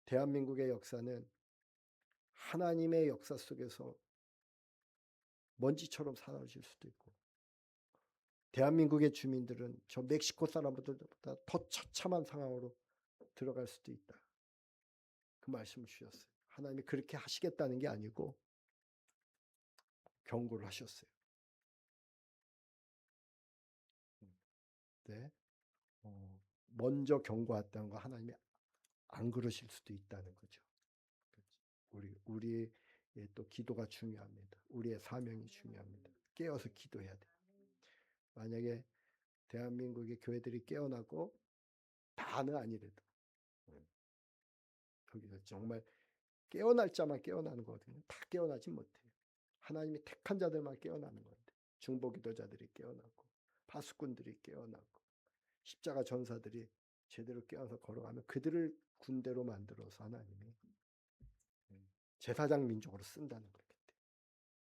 대한민국의 역사는 하나님의 역사 속에서 먼지처럼 사라질 수도 있고 대한민국의 주민들은 저 멕시코 사람들보다 더 처참한 상황으로 들어갈 수도 있다. 그 말씀을 주셨어요. 하나님이 그렇게 하시겠다는 게 아니고 경고를 하셨어요. 네. 먼저 경고했다는 거 하나님이 안 그러실 수도 있다는 거죠. 우리의 또 기도가 중요합니다. 우리의 사명이 중요합니다. 깨어서 기도해야 돼. 만약에 대한민국의 교회들이 깨어나고 다는 아니래도 거기서 정말 깨어날 자만 깨어나는 거거든요. 다 깨어나지 못해요. 하나님이 택한 자들만 깨어나는 건데 중보기도자들이 깨어나고 파수꾼들이 깨어나고 십자가 전사들이 제대로 깨어서 걸어가면 그들을 군대로 만들어서 하나님이 제사장 민족으로 쓴다는 거기 때문에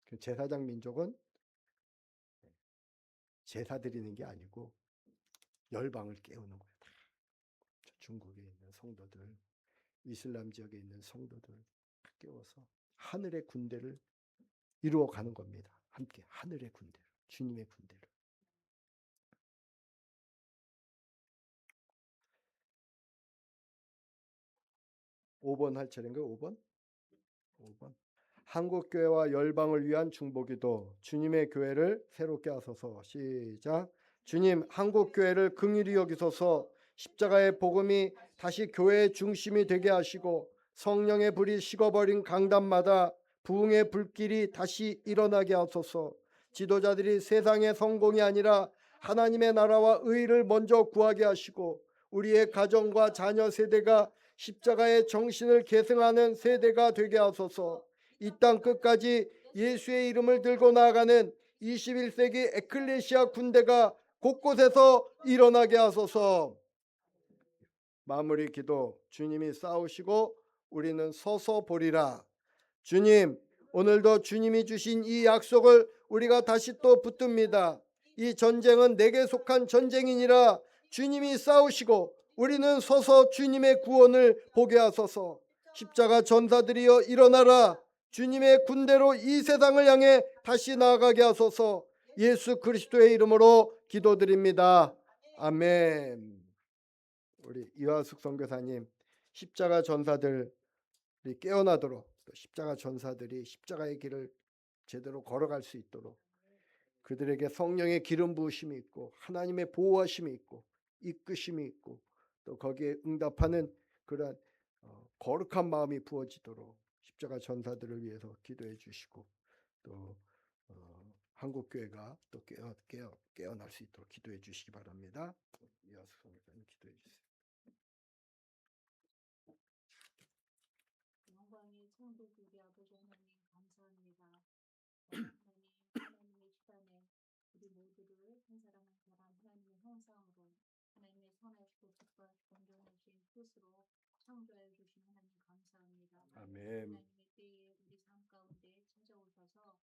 그 제사장 민족은 제사 드리는 게 아니고 열방을 깨우는 거예요. 중국에 있는 성도들, 이슬람 지역에 있는 성도들 깨워서 하늘의 군대를 이루어가는 겁니다. 함께 하늘의 군대를, 주님의 군대를. 5번 할 차례인가요? 5번? 5번. 한국교회와 열방을 위한 중보기도. 주님의 교회를 새롭게 하소서. 시작. 주님, 한국교회를 긍휼히 여기소서. 십자가의 복음이 다시 교회의 중심이 되게 하시고 성령의 불이 식어버린 강단마다 부흥의 불길이 다시 일어나게 하소서. 지도자들이 세상의 성공이 아니라 하나님의 나라와 의를 먼저 구하게 하시고 우리의 가정과 자녀 세대가 십자가의 정신을 계승하는 세대가 되게 하소서. 이 땅 끝까지 예수의 이름을 들고 나아가는 21세기 에클레시아 군대가 곳곳에서 일어나게 하소서. 마무리 기도. 주님이 싸우시고 우리는 서서 보리라. 주님, 오늘도 주님이 주신 이 약속을 우리가 다시 또 붙듭니다. 이 전쟁은 내게 속한 전쟁이니라. 주님이 싸우시고 우리는 서서 주님의 구원을 보게 하소서. 십자가 전사들이여 일어나라. 주님의 군대로 이 세상을 향해 다시 나아가게 하소서. 예수 그리스도의 이름으로 기도드립니다. 아멘. 우리 이화숙 선교사님, 십자가 전사들이 깨어나도록 또 십자가 전사들이 십자가의 길을 제대로 걸어갈 수 있도록 그들에게 성령의 기름 부으심이 있고 하나님의 보호하심이 있고 이끄심이 있고 또 거기에 응답하는 그러한 거룩한 마음이 부어지도록 십자가 전사들을 위해서 기도해 주시고 또 한국교회가 또 깨어날 수 있도록 기도해 주시기 바랍니다. 이어서 손을 들고 기도해 주세요. 영광의 천국 우리 아버지 하나님 감사합니다. 하나님의 시간에 우리 모두를 한 사람 한 사람 하나님의 형상으로 하나님의 선하시고 기뻐하시고 온전하신 뜻으로 창조하여 주신 하나님 감사합니다. 아멘. 하나님의 때에 우리 삶 가운데 찾아오셔서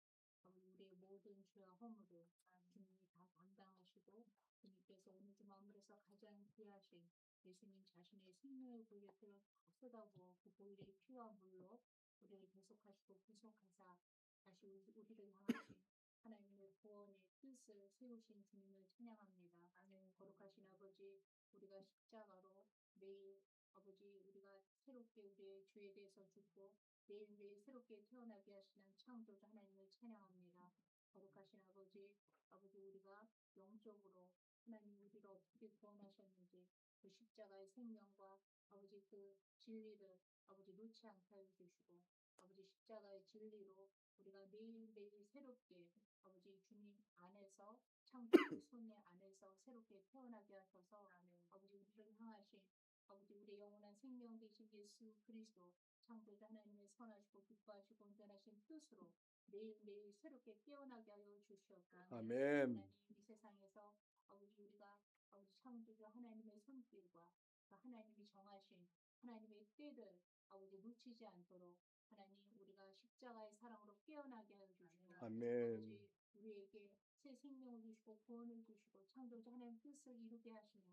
우리의 모든 죄와 허물을 주님이 다 담당하시고 주님께서 오늘 주 마음으로서 가장 귀하신 예수님 자신의 생명의 보혈을 다 쏟아부어 그 보혈의 피와 물로 우리를 계속하시고 구속하사 다시 우리를 향하신 하나님의 구원의 뜻을 세우신 주님을 찬양합니다. 거룩하신 아버지, 우리가 십자가로 매일 아버지 우리가 새롭게 우리의 죄에 대해서 죽고 매일매일 새롭게 태어나게 하시는 창조주 하나님을 찬양합니다. 거룩하신 아버지, 우리가 영적으로 하나님 우리를 어떻게 구원하셨는지 그 십자가의 생명과 아버지 그 진리를 아버지 놓지 않게 하여 주시고 아버지 십자가의 진리로 우리가 매일매일 새롭게 아버지 주님 안에서 창조의 손에 안에서 새롭게 태어나게 하셔서 아버지 우리를 향하신 아버지 우리의 영원한 생명 되신 예수 그리스도 창조자 하나님의 선하시고 기뻐하시고 온전하신 뜻으로 매일매일 새롭게 깨어나게 하여 주시옵고 아멘. 하나님 이 세상에서 아버지 우리가 아버지 창조주 하나님의 손길과 그 하나님이 정하신 하나님의 때를 아버지 놓치지 않도록 하나님 우리가 십자가의 사랑으로 깨어나게 하여 주시고 아멘. 아버지 우리에게 새 생명을 주시고 구원을 주시고 창조주 하나님 뜻을 이루게 하시는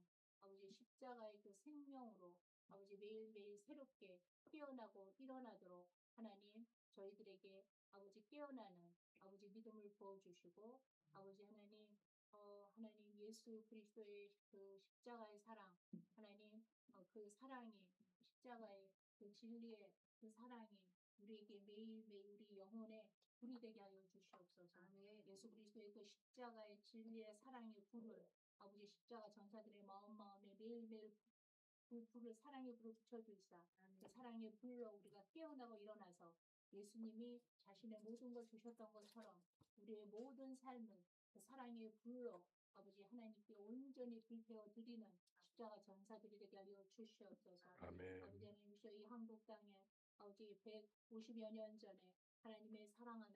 아버지 십자가의 그 생명으로 아버지 매일매일 새롭게 깨어나고 일어나도록 하나님 저희들에게 아버지 깨어나는 아버지 믿음을 부어주시고 아버지 하나님 하나님 예수 그리스도의 그 십자가의 사랑 하나님 그 사랑이 십자가의 그 진리의 그 사랑이 우리에게 매일매일 우리 영혼에 불이 되게 하여 주시옵소서. 예수 그리스도의 그 십자가의 진리의 사랑의 불을 아버지 십자가 전사들의 마음에 매일매일 그 불을 사랑의 불을 붙여주시사 그 사랑의 불로 우리가 깨어나고 일어나서 예수님이 자신의 모든 걸 주셨던 것처럼 우리의 모든 삶을 그 사랑의 불로 아버지 하나님께 온전히 불태워 드리는 십자가 전사들이 되게 하여 주시옵소서. 아멘. 아버지 하나님이시여 이 한국 땅에 아버지 150여 년 전에 하나님의 사랑하는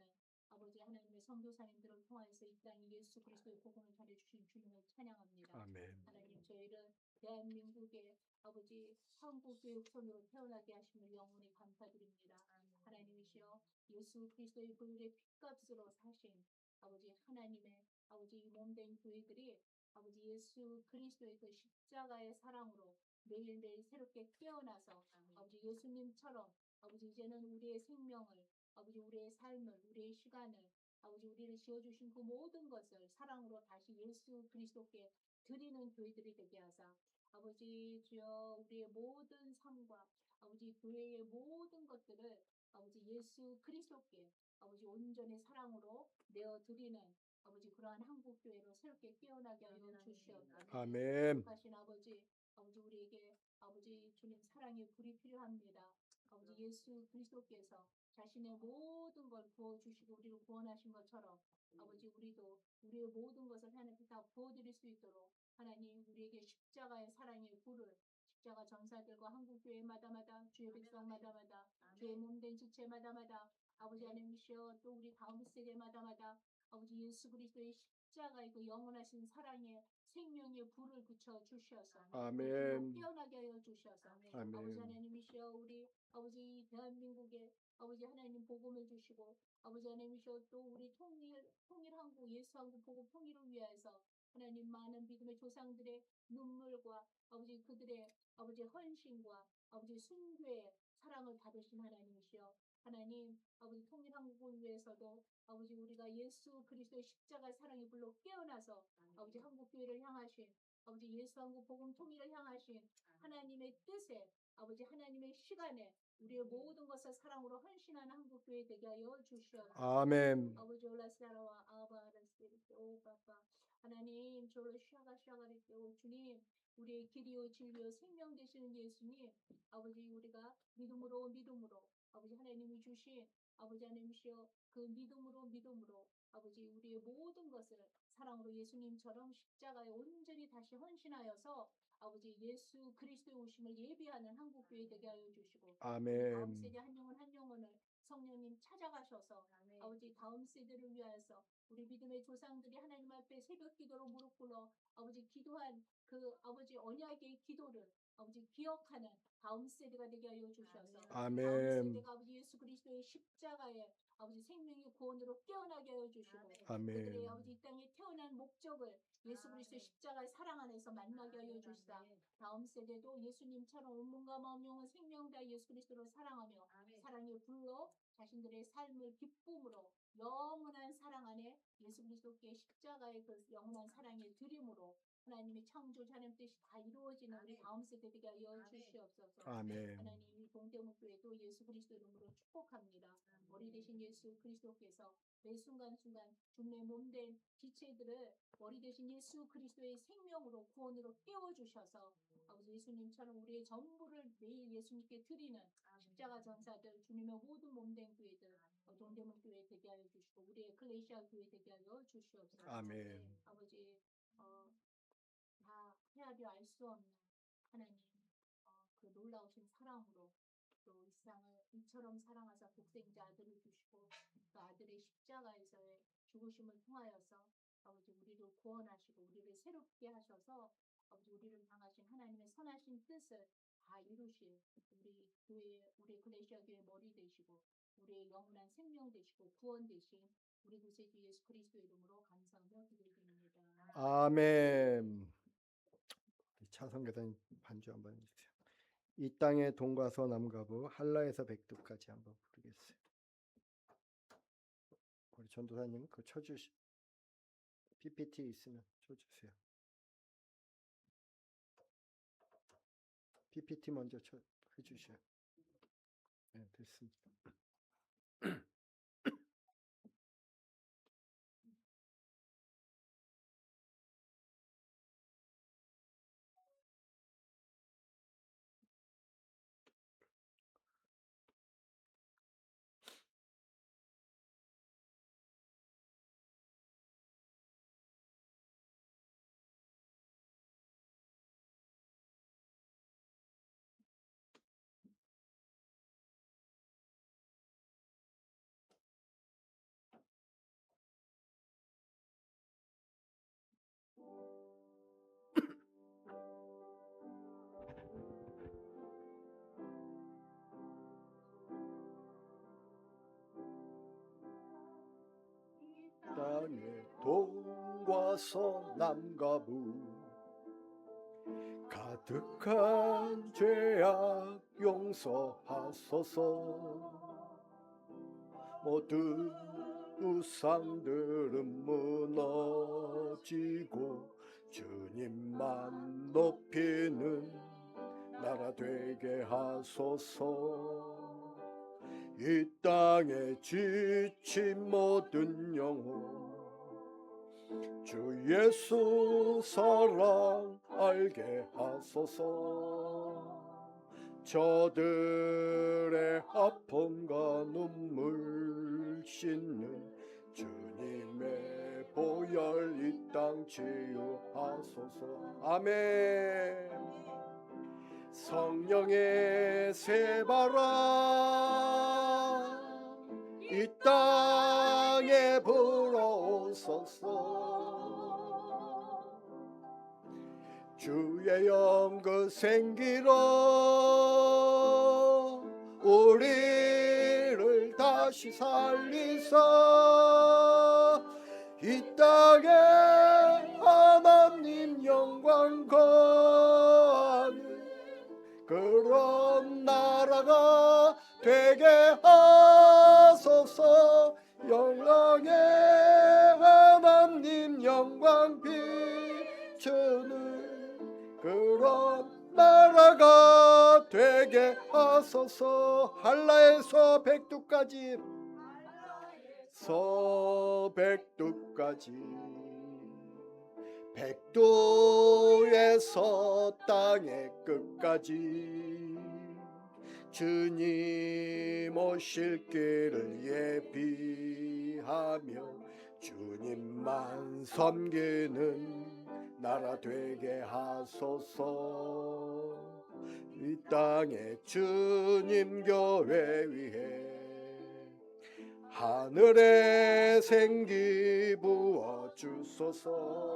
아버지 하나님의 선교사님들을 통하여서 이 땅에 예수 그리스도의 복음을 전해주신 주님을 찬양합니다. 아멘. 하나님 저희를 대한민국의 아버지 한국교육 손으로 태어나게 하심을 영원히 감사드립니다. 하나님이시여 예수 그리스도의 보혈의 핏값으로 사신 아버지 하나님의 아버지 이 몸된 교회들이 아버지 예수 그리스도의 그 십자가의 사랑으로 매일매일 새롭게 깨어나서 아버지 예수님처럼 아버지 이제는 우리의 생명을 아버지 우리의 삶을 우리의 시간을 아버지 우리를 지어주신 그 모든 것을 사랑으로 다시 예수 그리스도께 드리는 교회들이 되게 하사 아버지 주여 우리의 모든 삶과 아버지 교회의 모든 것들을 아버지 예수 그리스도께 아버지 온전히 사랑으로 내어드리는 아버지 그러한 한국교회로 새롭게 깨어나게 하여 주시옵소서. 아멘. 하신 아버지 우리에게 아버지 주님 사랑의 불이 필요합니다. 아버지 예수 그리스도께서 자신의 모든 걸 부어주시고 우리를 구원하신 것처럼 아버지 우리도 우리의 모든 것을 하나님께 다 부어드릴 수 있도록 하나님 우리에게 십자가의 사랑의 불을 십자가 전사들과 한국교회마다마다 주의 백성마다마다 주의 몸된 지체마다마다 아버지 하나님이시여 또 우리 가운데 세계마다마다 아버지 예수 그리스도의 십자가의 그 영원하신 사랑의 생명의 불을 붙여 주셔서 아멘. 깨어나게 하여 주셔서 아멘. 아버지 하나님이시여 우리 아버지 대한민국에 아버지 하나님 복음을 주시고 아버지 하나님이시여 또 우리 통일 한국 예수 한국 복음 통일을 위하여서 하나님 많은 믿음의 조상들의 눈물과 아버지 그들의 아버지 헌신과 아버지 순교의 사랑을 받으신 하나님이시여 하나님 아버지 통일 한국을 위해서도 아버지 우리가 예수 그리스도의 십자가의 사랑의 불로 깨어나서 아버지 한국교회를 향하신 아버지 예수 한국 복음 통일을 향하신 하나님의 뜻에 아버지 하나님의 시간에 우리의 모든 것을 사랑으로 헌신하는 한국교회 되게 하여 주시옵소서. 아멘. 아버지 올라스라와 아바라스테 오바바 하나님 저로 샤가리테 오 주님 우리의 길이요 진리요 생명 되시는 예수님 아버지 우리가 믿음으로 아버지 하나님이 주신 아버지 하나님이시여 그 믿음으로 아버지 우리의 모든 것을 사랑으로 예수님처럼 십자가에 온전히 다시 헌신하여서 아버지 예수 그리스도의 오심을 예비하는 한국교회 되게 하여 주시고 우리 다음 세대 한 영혼을 성령님 찾아가셔서 아버지 다음 세대를 위하여서 우리 믿음의 조상들이 하나님 앞에 새벽 기도로 무릎 꿇어 아버지 기도한 그 아버지 언약의 기도를 아버지 기억하는 다음 세대가 되게 하여 주셔서 다음 세대가 아버지 예수 그리스도의 십자가에 아버지 생명의 구원으로 깨어나게 하여 주시고 그들의 아버지 이 땅에 태어난 목적을 예수 그리스도의 십자가의 사랑 안에서 만나게 하여 주시다. 다음 세대도 예수님처럼 온 몸과 마음 영혼 생명 다 예수 그리스도를 사랑하며 사랑에 불러 자신들의 삶을 기쁨으로 영원한 사랑 안에 예수 그리스도께 십자가의 그 영원한 사랑의 드림으로 하나님의 창조주 하나님 뜻이 다 이루어지는 우리 다음 세대 되게 하여 주시옵소서. 하나님 이 동대문교회도 예수 그리스도 이름으로 축복합니다. 머리 대신 예수 그리스도께서 매 순간순간 주님의 몸된 지체들을 머리 대신 예수 그리스도의 생명으로 구원으로 깨워주셔서 아버지 예수님처럼 우리의 전부를 매일 예수님께 드리는 십자가 전사들 주님의 모든 몸된 교회들 동대문 교회 되게 하여 주시고 우리의 에클레시아 교회 되게 하여 주시옵소서. 아버지 다 헤아려 알 수 없는 하나님 그 놀라우신 사랑으로 또 이 세상을 이처럼 사랑하사 독생자 아들을 주시고 그 아들의 십자가에서의 죽으심을 통하여서 아버지 우리를 구원하시고 우리를 새롭게 하셔서 아버지 우리를 향하신 하나님의 선하신 뜻을 다 이루실 우리 교회 우리 에클레시아 교회 머리 되시고 우리의 영원한 생명 되시고 구원 되신 우리 구세주 예수 그리스도 이름으로 감사하며 기도드립니다. 아멘. 차성교단 반주 한번 해주세요. 이 땅의 동과서 남가부 한라에서 백두까지 한번 부르겠어요. 우리 전도사님 그 쳐주시 PPT 있으면 쳐주세요. PPT 먼저 해주셔요. 네, 됐습니다. 땅의 동과서 남가부 가득한 죄악 용서하소서. 모든 우상들은 무너지고 주님만 높이는 나라 되게 하소서. 이 땅에 지친 모든 영혼 주 예수 사랑 알게 하소서. 저들의 아픔과 눈물 씻는 주님의 보혈 이 땅 치유하소서. 아멘. 성령의 새바람 이 땅에 불어오소서. 주의 영그 생기로 우리를 다시 살리사 이 땅에 하나님 영광 거하는 그런 나라가 되게 하소서. 영광의 하나님 영광 비추는 그런 나라가 되게 하소서. 한라에서 백두까지 백두에서 땅의 끝까지 주님 오실 길을 예비하며 주님만 섬기는 나라 되게 하소서. 이 땅에 주님 교회 위해 하늘에 생기 부어 주소서.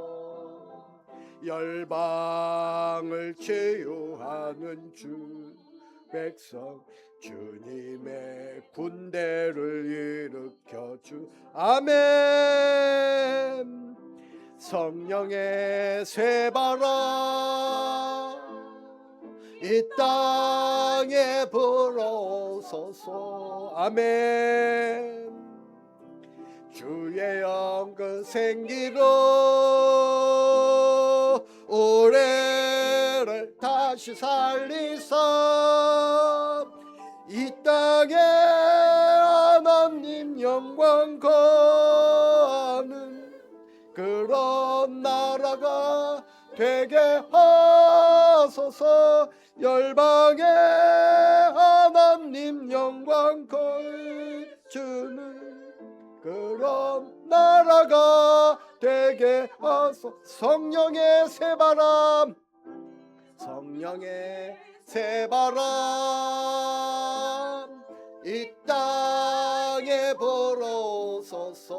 열방을 치유하는 주 백성 주님의 군대를 일으켜 주. 아멘. 성령의 새바람 이 땅에 불어오소서. 아멘. 주의 영그 생기로 우리를 다시 살리사 이 땅에 하나님 영광 거하는 그런 나라가 되게 하소서. 열방에 하나님 영광 거해 주는 그런 나라가 되게 하소서. 성령의 새바람, 성령의 새바람 이 땅에 불어오소서.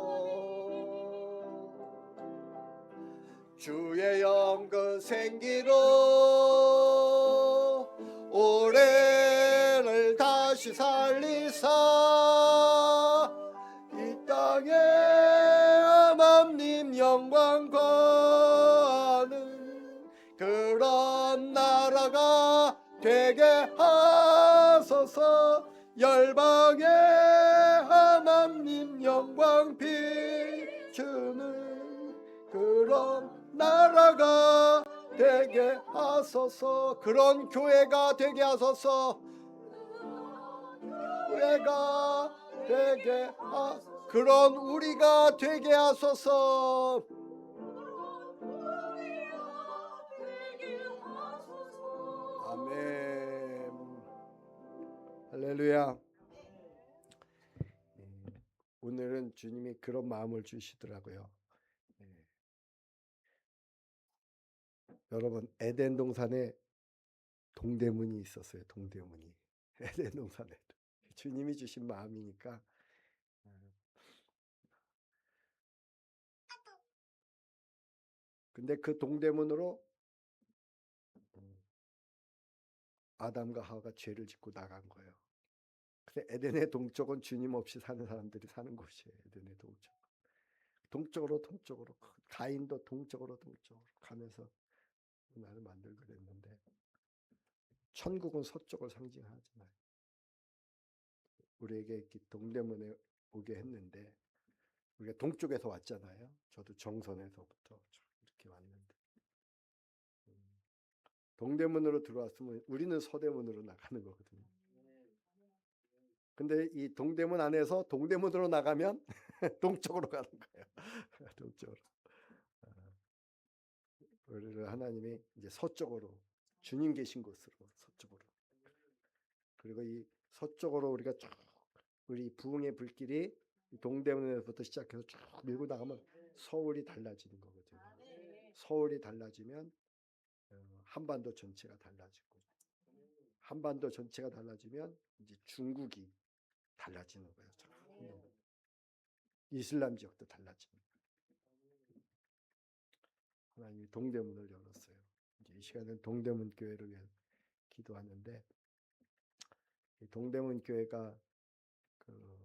주의 영그 생기로 우리를 다시 살리사 이 땅에 하나님 영광 거하는 그런 나라가 되게 하소서. 열방에 하나님 영광 비추는 그런 나라가 되게 하소서. 그런 교회가 되게 하소서. 교회가 되게 하소서. 그런 우리가 되게 하소서. 아멘. 할렐루야. 오늘은 주님이 그런 마음을 주시더라고요. 여러분, 에덴 동산에 동대문이 있었어요. 동대문이. 에덴 동산에 주님이 주신 마음이니까. 근데 그 동대문으로 아담과 하와가 죄를 짓고 나간 거예요. 근데 에덴의 동쪽은 주님 없이 사는 사람들이 사는 곳이에요. 에덴의 동쪽. 동쪽으로 가인도 동쪽으로 가면서 나를 만들고 그랬는데 천국은 서쪽을 상징하잖아요. 우리에게 이렇게 동대문에 오게 했는데 우리가 동쪽에서 왔잖아요. 저도 정선에서부터 이렇게 왔는데 동대문으로 들어왔으면 우리는 서대문으로 나가는 거거든요. 근데 이 동대문 안에서 동대문으로 나가면 동쪽으로 가는 거예요. 동쪽으로. 우리를 하나님이 이제 서쪽으로 주님 계신 곳으로 서쪽으로. 그리고 이 서쪽으로 우리가 쭉 우리 부흥의 불길이 동대문에서부터 시작해서 쭉 밀고 나가면 서울이 달라지는 거거든요. 서울이 달라지면 한반도 전체가 달라지고 한반도 전체가 달라지면 이제 중국이 달라지는 거예요. 이슬람 지역도 달라집니다. 하나님이 동대문을 열었어요. 이제 이 시간은 동대문 교회를 위해 기도하는데 이 동대문 교회가 그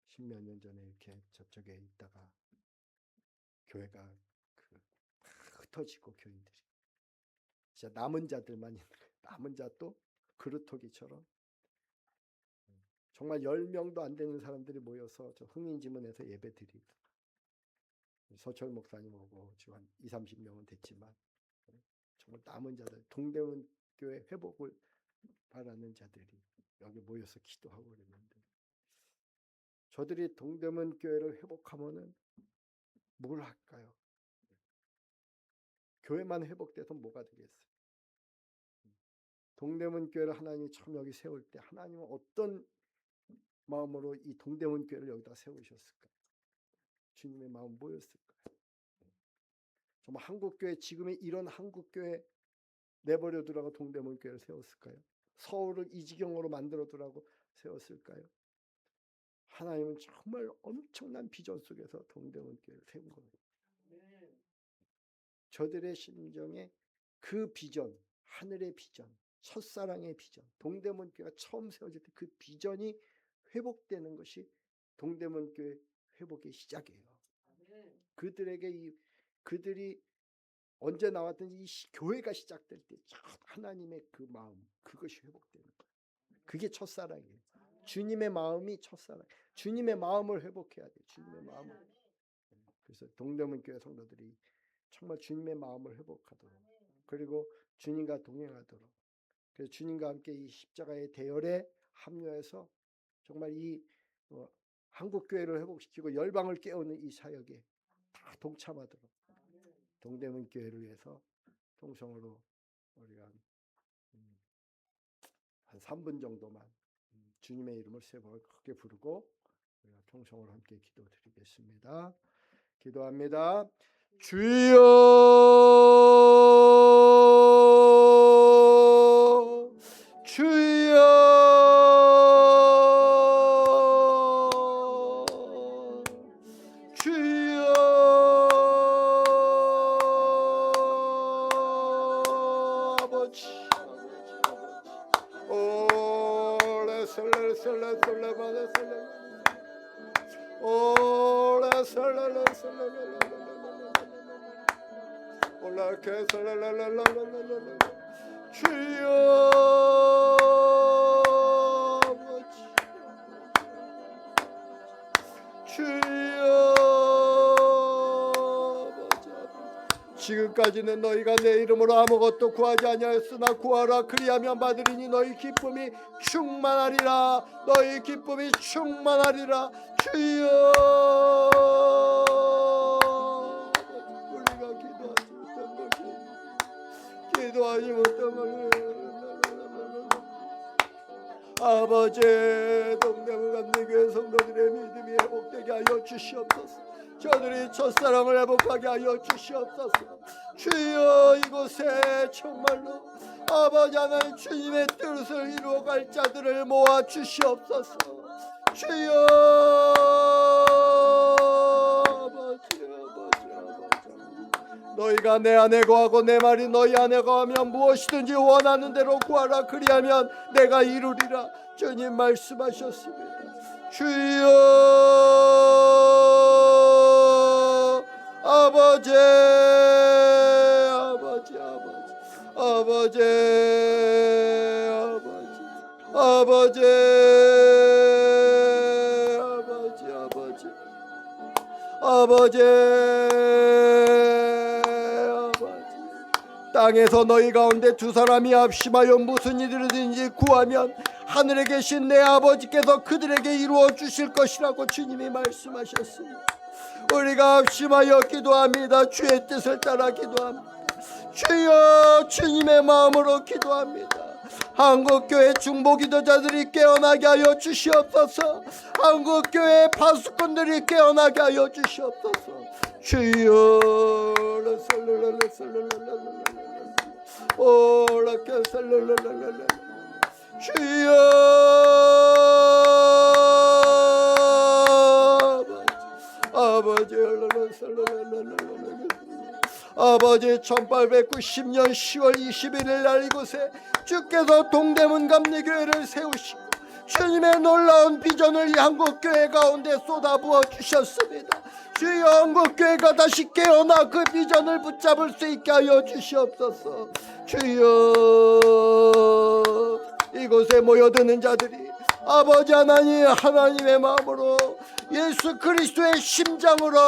십몇 년 전에 이렇게 저쪽에 있다가 교회가 흩어지고 교인들이 진짜 남은 자들만 있는 거예요. 남은 자도 그루터기처럼 정말 10명도 안 되는 사람들이 모여서 저 흥인지문에서 예배드리고 서철 목사님 오고 지금 한 20-30명은 됐지만 정말 남은 자들 동대문 교회 회복을 바라는 자들이 여기 모여서 기도하고 그랬는데 저들이 동대문 교회를 회복하면은 뭘 할까요? 교회만 회복돼서 뭐가 되겠어요? 동대문 교회를 하나님이 처음 여기 세울 때 하나님은 어떤 마음으로 이 동대문 교회를 여기다 세우셨을까요? 주님의 마음 뭐였을까요? 정말 한국교회, 지금의 이런 한국교회 내버려 두라고 동대문 교회를 세웠을까요? 서울을 이 지경으로 만들어 두라고 세웠을까요? 하나님은 정말 엄청난 비전 속에서 동대문 교회를 세운 겁니다. 저들의 심정에 그 비전, 하늘의 비전, 첫사랑의 비전, 동대문 교회가 처음 세워질 때 그 비전이 회복되는 것이 동대문 교회 회복의 시작이에요. 그들에게 그들이 언제 나왔든지 이 교회가 시작될 때 하나님의 그 마음, 그것이 회복되는 거예요. 그게 첫사랑이에요. 주님의 마음이 첫사랑. 주님의 마음을 회복해야 돼요. 주님의 마음을. 그래서 동대문 교회 성도들이 정말 주님의 마음을 회복하도록, 그리고 주님과 동행하도록, 그래서 주님과 함께 이 십자가의 대열에 합류해서 정말 이 한국 교회를 회복시키고 열방을 깨우는 이 사역에 다 동참하도록 동대문 교회를 위해서 통성으로 우리가 한 3분 정도만 주님의 이름을 세 번 크게 부르고 우리가 통성으로 함께 기도드리겠습니다. 기도합니다. 주여, 주여, 주여, 아버지, 오라 설레 설레 설레 받아 설레, 오라 설레 설레 올라게 설레 주여, 주여, 지금까지는 너희가 내 이름으로 아무것도 구하지 아니하였으나 구하라 그리하면 받으리니 너희 기쁨이 충만하리라. 너희 기쁨이 충만하리라. 주여, 우리가 기도하지 못한 것을 아버지, 동대문 감리교회 성도들의 믿음이 회복되게 하여 주시옵소서. 저들이 첫사랑을 회복하게 하여 주시옵소서. 주여, 이곳에 정말로 아버지 하나님 주님의 뜻을 이루어갈 자들을 모아 주시옵소서. 주여, 아버지, 너희가 내 안에 거하고 내 말이 너희 안에 거하면 무엇이든지 원하는 대로 구하라 그리하면 내가 이루리라. 주님 말씀하셨습니다. 주여, 아버지, 아버지, 아버지, 아버지, 아버지, 아버지, 아버지, 아버지, 땅에서 너희 가운데 두 사람이 합심하여 무슨 일이든지 구하면 하늘에 계신 내 아버지께서 그들에게 이루어 주실 것이라고 주님이 말씀하셨습니다. 우리가 합심하여 기도합니다. 주의 뜻을 따라 기도합니다. 주여, 주님의 마음으로 기도합니다. 한국교회 중보기도자들이 깨어나게 하여 주시옵소서. 한국교회 파수꾼들이 깨어나게 하여 주시옵소서. 주여, 주여, 아버지, 아버지, 1890년 10월 21일 날 이곳에 주께서 동대문 감리교회를 세우시고 주님의 놀라운 비전을 이 한국교회 가운데 쏟아부어 주셨습니다. 주여, 한국교회가 다시 깨어나 그 비전을 붙잡을 수 있게 하여 주시옵소서. 주여, 이곳에 모여드는 자들이 아버지 하나님, 하나님의 마음으로 예수 그리스도의 심장으로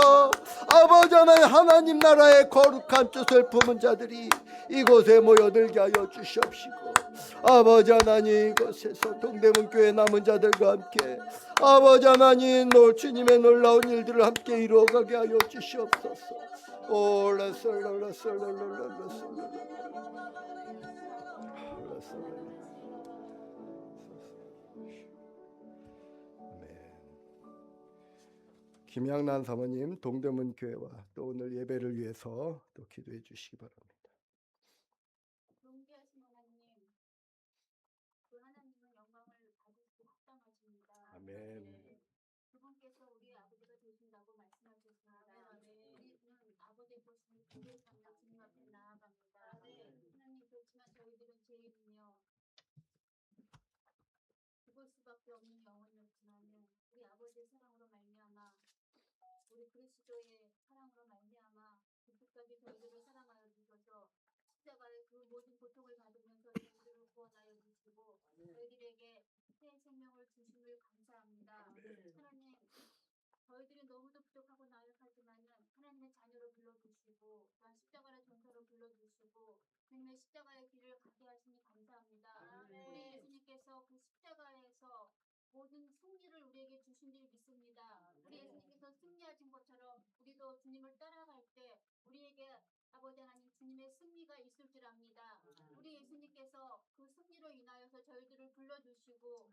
아버지 하나님, 하나님 나라의 거룩한 뜻을 품은 자들이 이곳에 모여들게 하여 주시옵시고, 아버지 하나님, 이곳에서 동대문 교회 남은 자들과 함께 아버지 하나님, 주님의 놀라운 일들을 함께 이루어가게 하여 주시옵소서. 김양란 사모님 동대문 교회와 또 오늘 예배를 위해서 또 기도해 주시기 바랍니다. 존귀하신 하나님, 그 하나님은 영광을 받으시기 합당하십니다. 아멘. 그분께서 우리 아버지가 되신다고 말씀하셨습니다. 우리는 아버지의 보시는 고백하며 주님 앞에 나아갑니다. 하나님, 그렇지만 저희들은 죄인이며 죽을 수밖에 없는 영혼이었지만은 우리 아버지의 사랑으로 말미암아, 우리 그리스도의 사랑으로 말미암아 그때까지 저희들을 사랑하여 주셔서 십자가의 그 모든 고통을 받으면서 저희들을 구원하여 주시고 저희들에게 새 생명을 주심을 감사합니다. 하나님, 저희들이 너무도 부족하고 나약하지만은 하나님의 자녀로 불러주시고 또한 십자가의 전사로 불러주시고 주님의 십자가의 길을 가게 하시니 감사합니다. 우리 예수님께서 그 십자가에서 모든 승리를 우리에게 주신 줄 믿습니다. 우리 예수님께서 승리하신 것처럼 우리도 주님을 따라갈 때 우리에게 아버지 하나님 주님의 승리가 있을 줄 압니다. 우리 예수님께서 그 승리로 인하여서 저희들을 불러주시고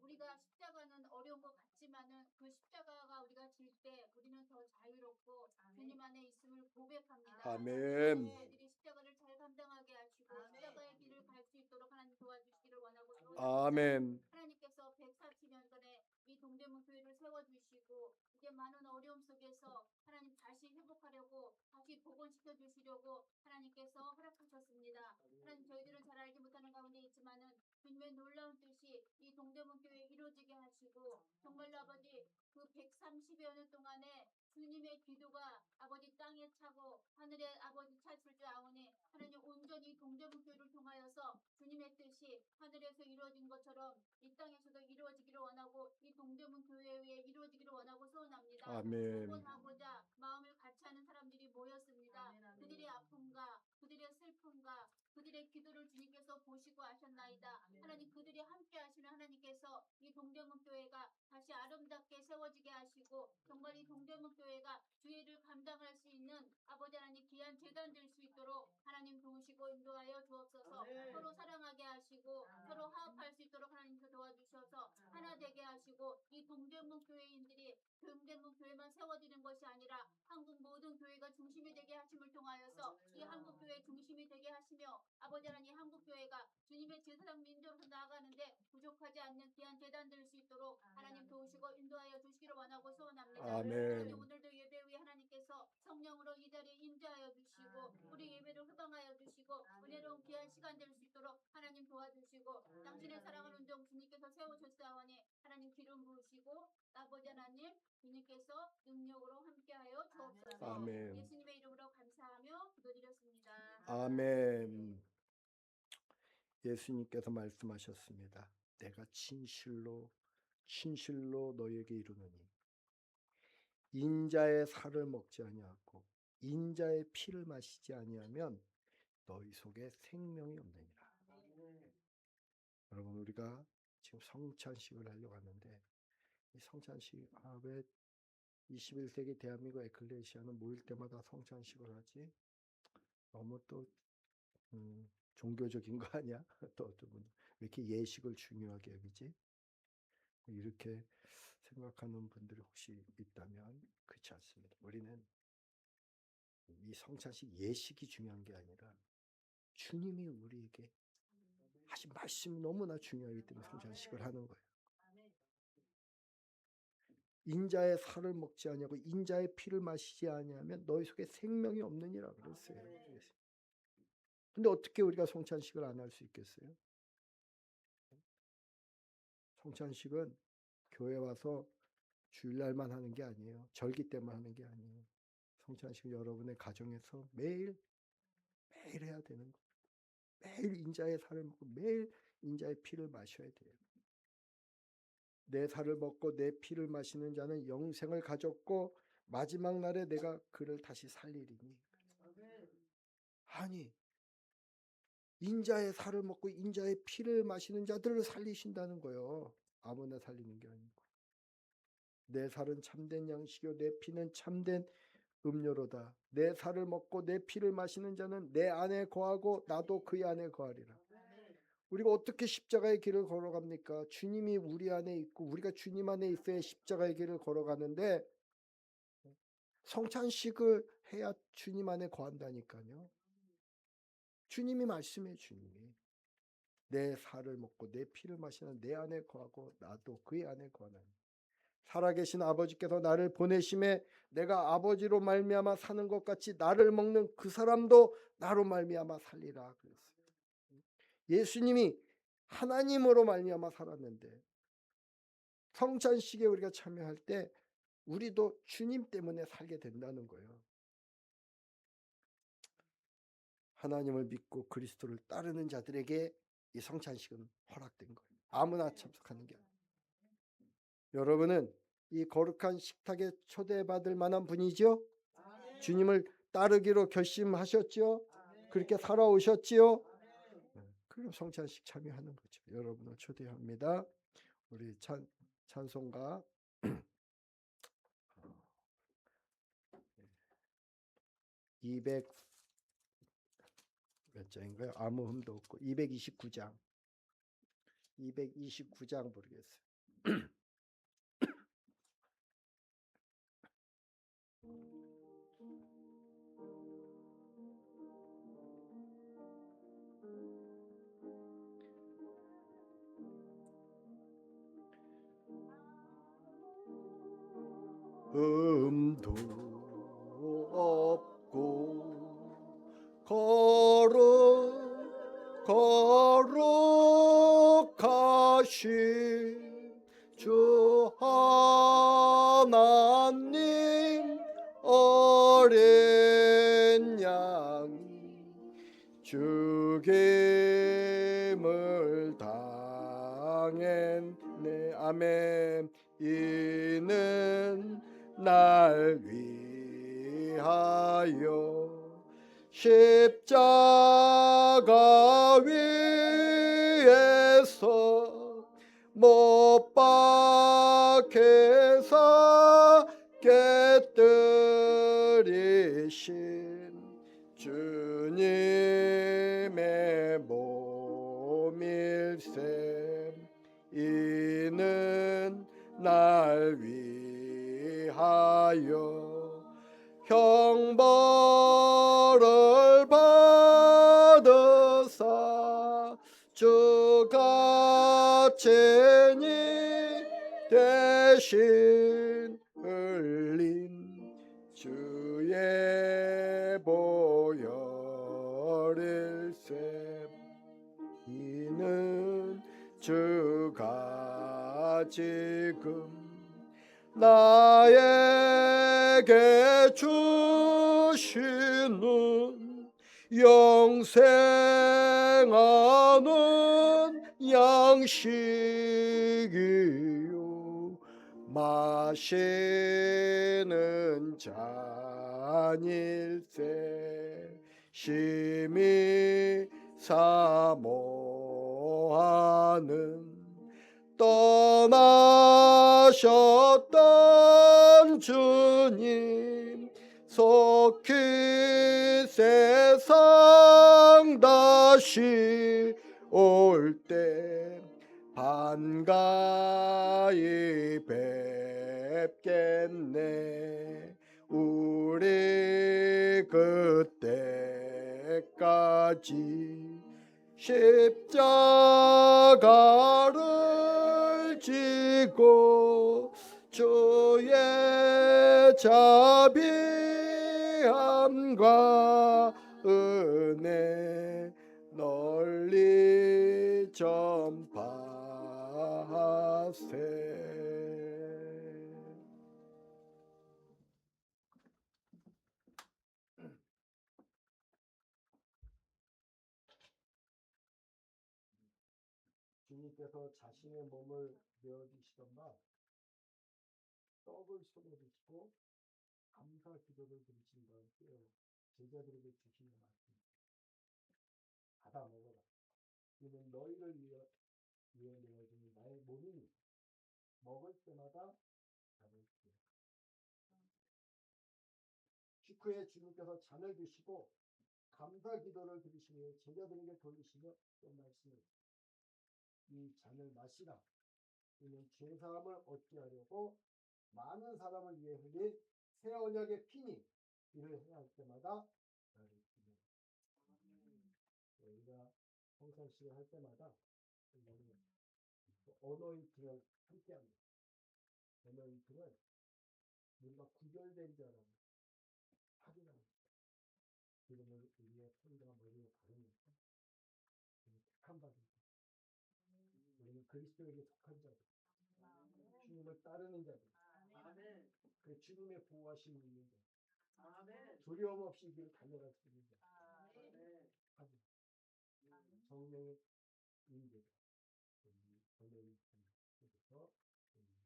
우리가 십자가는 어려운 것 같지만은 그 십자가가 우리가 질 때 우리는 더 자유롭고 주님 안에 있음을 고백합니다. 아멘. 저희들이 십자가를 잘 감당하게 하시고 십자가의 길을 갈 수 있도록 하나님 도와주시기를 원하고 아멘. 하나님께서 140년 전에 이 동대문 교회를 세워주시고 이제 많은 어려움 속에서 하나님 다시 회복하려고 다시 복원시켜 주시려고 하나님께서 허락하셨습니다. 하나님, 저희들은 잘 알지 못하는 가운데 있지만은 주님의 놀라운 뜻이 이 동대문 교회에 이루어지게 하시고 정말로 아버지 그 130여 년 동안에 주님의 기도가 아버지 땅에 차고 하늘에 아버지 찼을 줄 아오니 하나님 온전히 동대문 교회를 통하여서 주님의 뜻이 하늘에서 이루어진 것처럼 이 땅에서도 이루어지기를 원하고 이 동대문 교회 위에 이루어지기를 원하고 소원합니다. 아멘. 복원하고자 마음을 같이 하는 사람들이 모였습니다. 그들의 아픔과 그들의 슬픔과 그들의 기도를 주님께서 보시고 하셨나이다. 하나님, 그들이 함께 하시는 하나님께서 이 동대문 교회가 다시 아름답게 세워지게 하시고 정말 이 동대문 교회가 주의를 감당할 수 있는 아버지 하나님 귀한 재단 될 수 있도록 하나님 도우시고 인도하여 주옵소서. 서로 사랑하게 하시고 서로 화합할 수 있도록 하나님께서 도와주셔서 하나 되게 하시고 이 동대문 교회인들이 동대문 교회만 세워지는 것이 아니라 한국 모든 교회가 중심이 되게 하심을 통하여서 이 한국 교회 중심이 되게 하시며 아버지 하나님 한국 교회가 주님의 제사장 민족으로 나아가는데 부족하지 않는 귀한 재단 될 수 있도록 하나님 도우시고 인도하여 주시기를 원하고 소원합니다. 아멘. 하나님, 오늘도 예배 위에 하나님께서 성령으로 이 자리에 임재하여 주시고 우리 예배를 흡방하여 주시고 은혜로운 귀한 시간 될 수 있도록 하나님 도와주시고 당신의 사랑을 온전 주님께서 세우셨사오니 하나님 기름 부으시고 아버지 하나님 주님께서 능력으로 함께하여 주옵소서. 아멘. 예수님의 이름으로 감사하며 기도드렸습니다. 아멘. 예수님께서 말씀하셨습니다. 내가 진실로 너희에게 이르노니 인자의 살을 먹지 아니하고 인자의 피를 마시지 아니하면 너희 속에 생명이 없느니라. 여러분, 우리가 지금 성찬식을 하려고 하는데 이 성찬식 왜 21세기 대한민국 에클레시아는 모일 때마다 성찬식을 하지? 너무 또 종교적인 거 아니야? 또 어떤 분은 왜 이렇게 예식을 중요하게 여기지? 이렇게 생각하는 분들이 혹시 있다면 그렇지 않습니다. 우리는 이 성찬식 예식이 중요한 게 아니라 주님이 우리에게 하신 말씀이 너무나 중요하기 때문에 성찬식을 하는 거예요. 인자의 살을 먹지 아니하고 인자의 피를 마시지 아니하면 너희 속에 생명이 없느니라 그랬어요. 근데 어떻게 우리가 성찬식을 안 할 수 있겠어요? 성찬식은 교회 와서 주일날만 하는 게 아니에요. 절기 때만 하는 게 아니에요. 성찬식은 여러분의 가정에서 매일 해야 되는 거예요. 매일 인자의 살을 먹고 매일 인자의 피를 마셔야 돼요. 내 살을 먹고 내 피를 마시는 자는 영생을 가졌고 마지막 날에 내가 그를 다시 살리리니. 아니, 인자의 살을 먹고 인자의 피를 마시는 자들을 살리신다는 거예요. 아무나 살리는 게 아니고. 내 살은 참된 양식이요 내 피는 참된 음료로다. 내 살을 먹고 내 피를 마시는 자는 내 안에 거하고 나도 그의 안에 거하리라. 우리가 어떻게 십자가의 길을 걸어갑니까? 주님이 우리 안에 있고 우리가 주님 안에 있어야 십자가의 길을 걸어가는데 성찬식을 해야 주님 안에 거한다니까요. 주님이 말씀해, 주님이 내 살을 먹고 내 피를 마시는 내 안에 거하고 나도 그의 안에 거하는 살아계신 아버지께서 나를 보내심에 내가 아버지로 말미암아 사는 것 같이 나를 먹는 그 사람도 나로 말미암아 살리라 그랬어요. 예수님이 하나님으로 말미암아 살았는데 성찬식에 우리가 참여할 때 우리도 주님 때문에 살게 된다는 거예요. 하나님을 믿고 그리스도를 따르는 자들에게 이 성찬식은 허락된 거예요. 아무나 참석하는 게 아니에요. 여러분은 이 거룩한 식탁에 초대받을 만한 분이죠? 주님을 따르기로 결심하셨죠? 그렇게 살아오셨지요? 그럼 성찬식 참여하는 거죠. 여러분을 초대합니다. 우리 찬송가 200 몇 장인가요? 아무 흠도 없고 229장 부르겠어요. 음도 없고 거룩하신 주 하나님 어린 양이 죽임을 당했네. 아멘. 이는 날 위하여 십자가 위에서 못 박혀서 깨뜨리신 주님의 몸일세. 이는 날 위하여 형벌을 받으사 주가 죄니 대신 흘린 주의 보혈일세. 이는 주가 지금 나에게 주시는 영생하는 양식이요 마시는 잔일세. 심히 사모하는 떠나셨던 주님 속히 세상 다시 올 때 반가이 뵙겠네. 우리 그때까지 십자가를 지고 주의 자비함과 은혜 널리 전파하세. 주님께서 자신의 몸을 내어주시던 날 떡을 손에 드시고 감사 기도를 드리신 다음에 제자들에게 주시는 말씀입니다. 받아 먹어라. 이는 너희를 위해 내어주는 나의 몸이니 먹을 때마다 나를 기억하라. 식후에 주님께서 잔을 드시고 감사 기도를 드리시며 제자들에게 돌리시며 또 말씀을 이 잔을 마시라. 이는 죄사함을 얻게 하려고 많은 사람을 위해 흘린 새 언약의 피니. 이를 해야 할 때마다 나를 기도해. 우리가 성찬식을 할 때마다 우리는 어노인팅을 함께합니다. 어노인팅은 우리가 구별된 자라는 확인합니다. 기름을 우리의 손과 머리에 바르면서 우리는 택함 받은 자. 우리는 그리스도에게 속한 자들. 주님을 따르는 자들. 아멘. 그 주님의 보호하심이 있는 자. 아멘. 두려움 없이 길을 달려갈 수 있는 자. 아멘. 하고 성령의 인재가 우리 어노인팅에서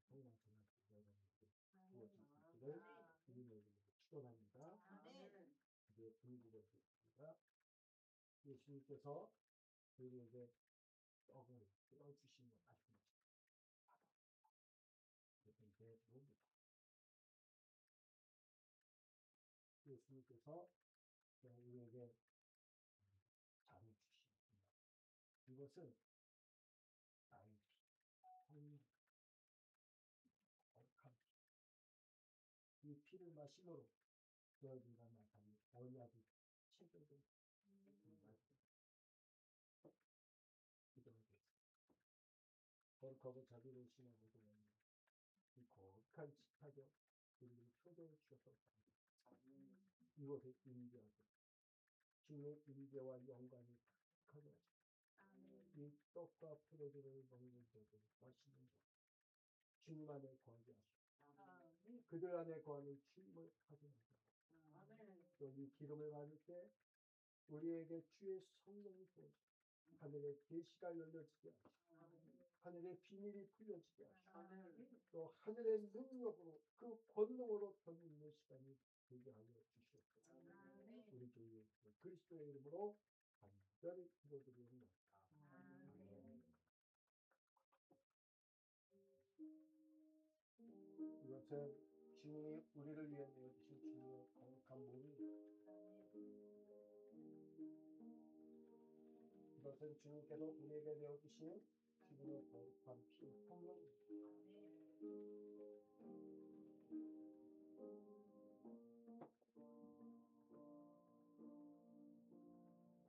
성령 전할 여러분들 주어지기를 주님의 이름으로 축원합니다. 아멘. 이제 분부되겠습니다. 예수님께서 우리에게 떡을 떼어주시는 말씀하십니다. 그래서 이제 뭡니까? 예수님께서 우리에게 잔을 주십니다. 이것은 나의 피, 성령, 거룩한 피. 이 피를 마심으로 너희들과 나타낸 언약이 체결된 말씀. 기도하겠습니다. 거룩하고 자비로운 신하고 되는 이 거룩한 식탁에 우리를 초대해 주셔서 이곳에 임재하고 주님의 임재와 영광이 가득하게 하시고 이 떡과 포도주를 먹는 자들 마시는 자 주님 안에 거하게 하시고 그들 안에 거하는 주님을 확인하게 하시고 또 이 기름을 받을 때 우리에게 주의 성령이 부어지고 하늘의 계시가 열려지게 하시고 하늘의 비밀이 풀려지게 하시고 또 하늘의 능력으로 그 권능으로 덧입는 시간이 되게 하여 주시옵소서. 우리 주 예수 그리스도의 이름으로 간절히 기도드리옵나이다. 아멘. 이것은 주님이 우리를 위해 내어주신 주님의 거룩한 몸입니다. 이것은 주님께서 우리에게 내어주신 주님의 거룩한 피, 성령입니다.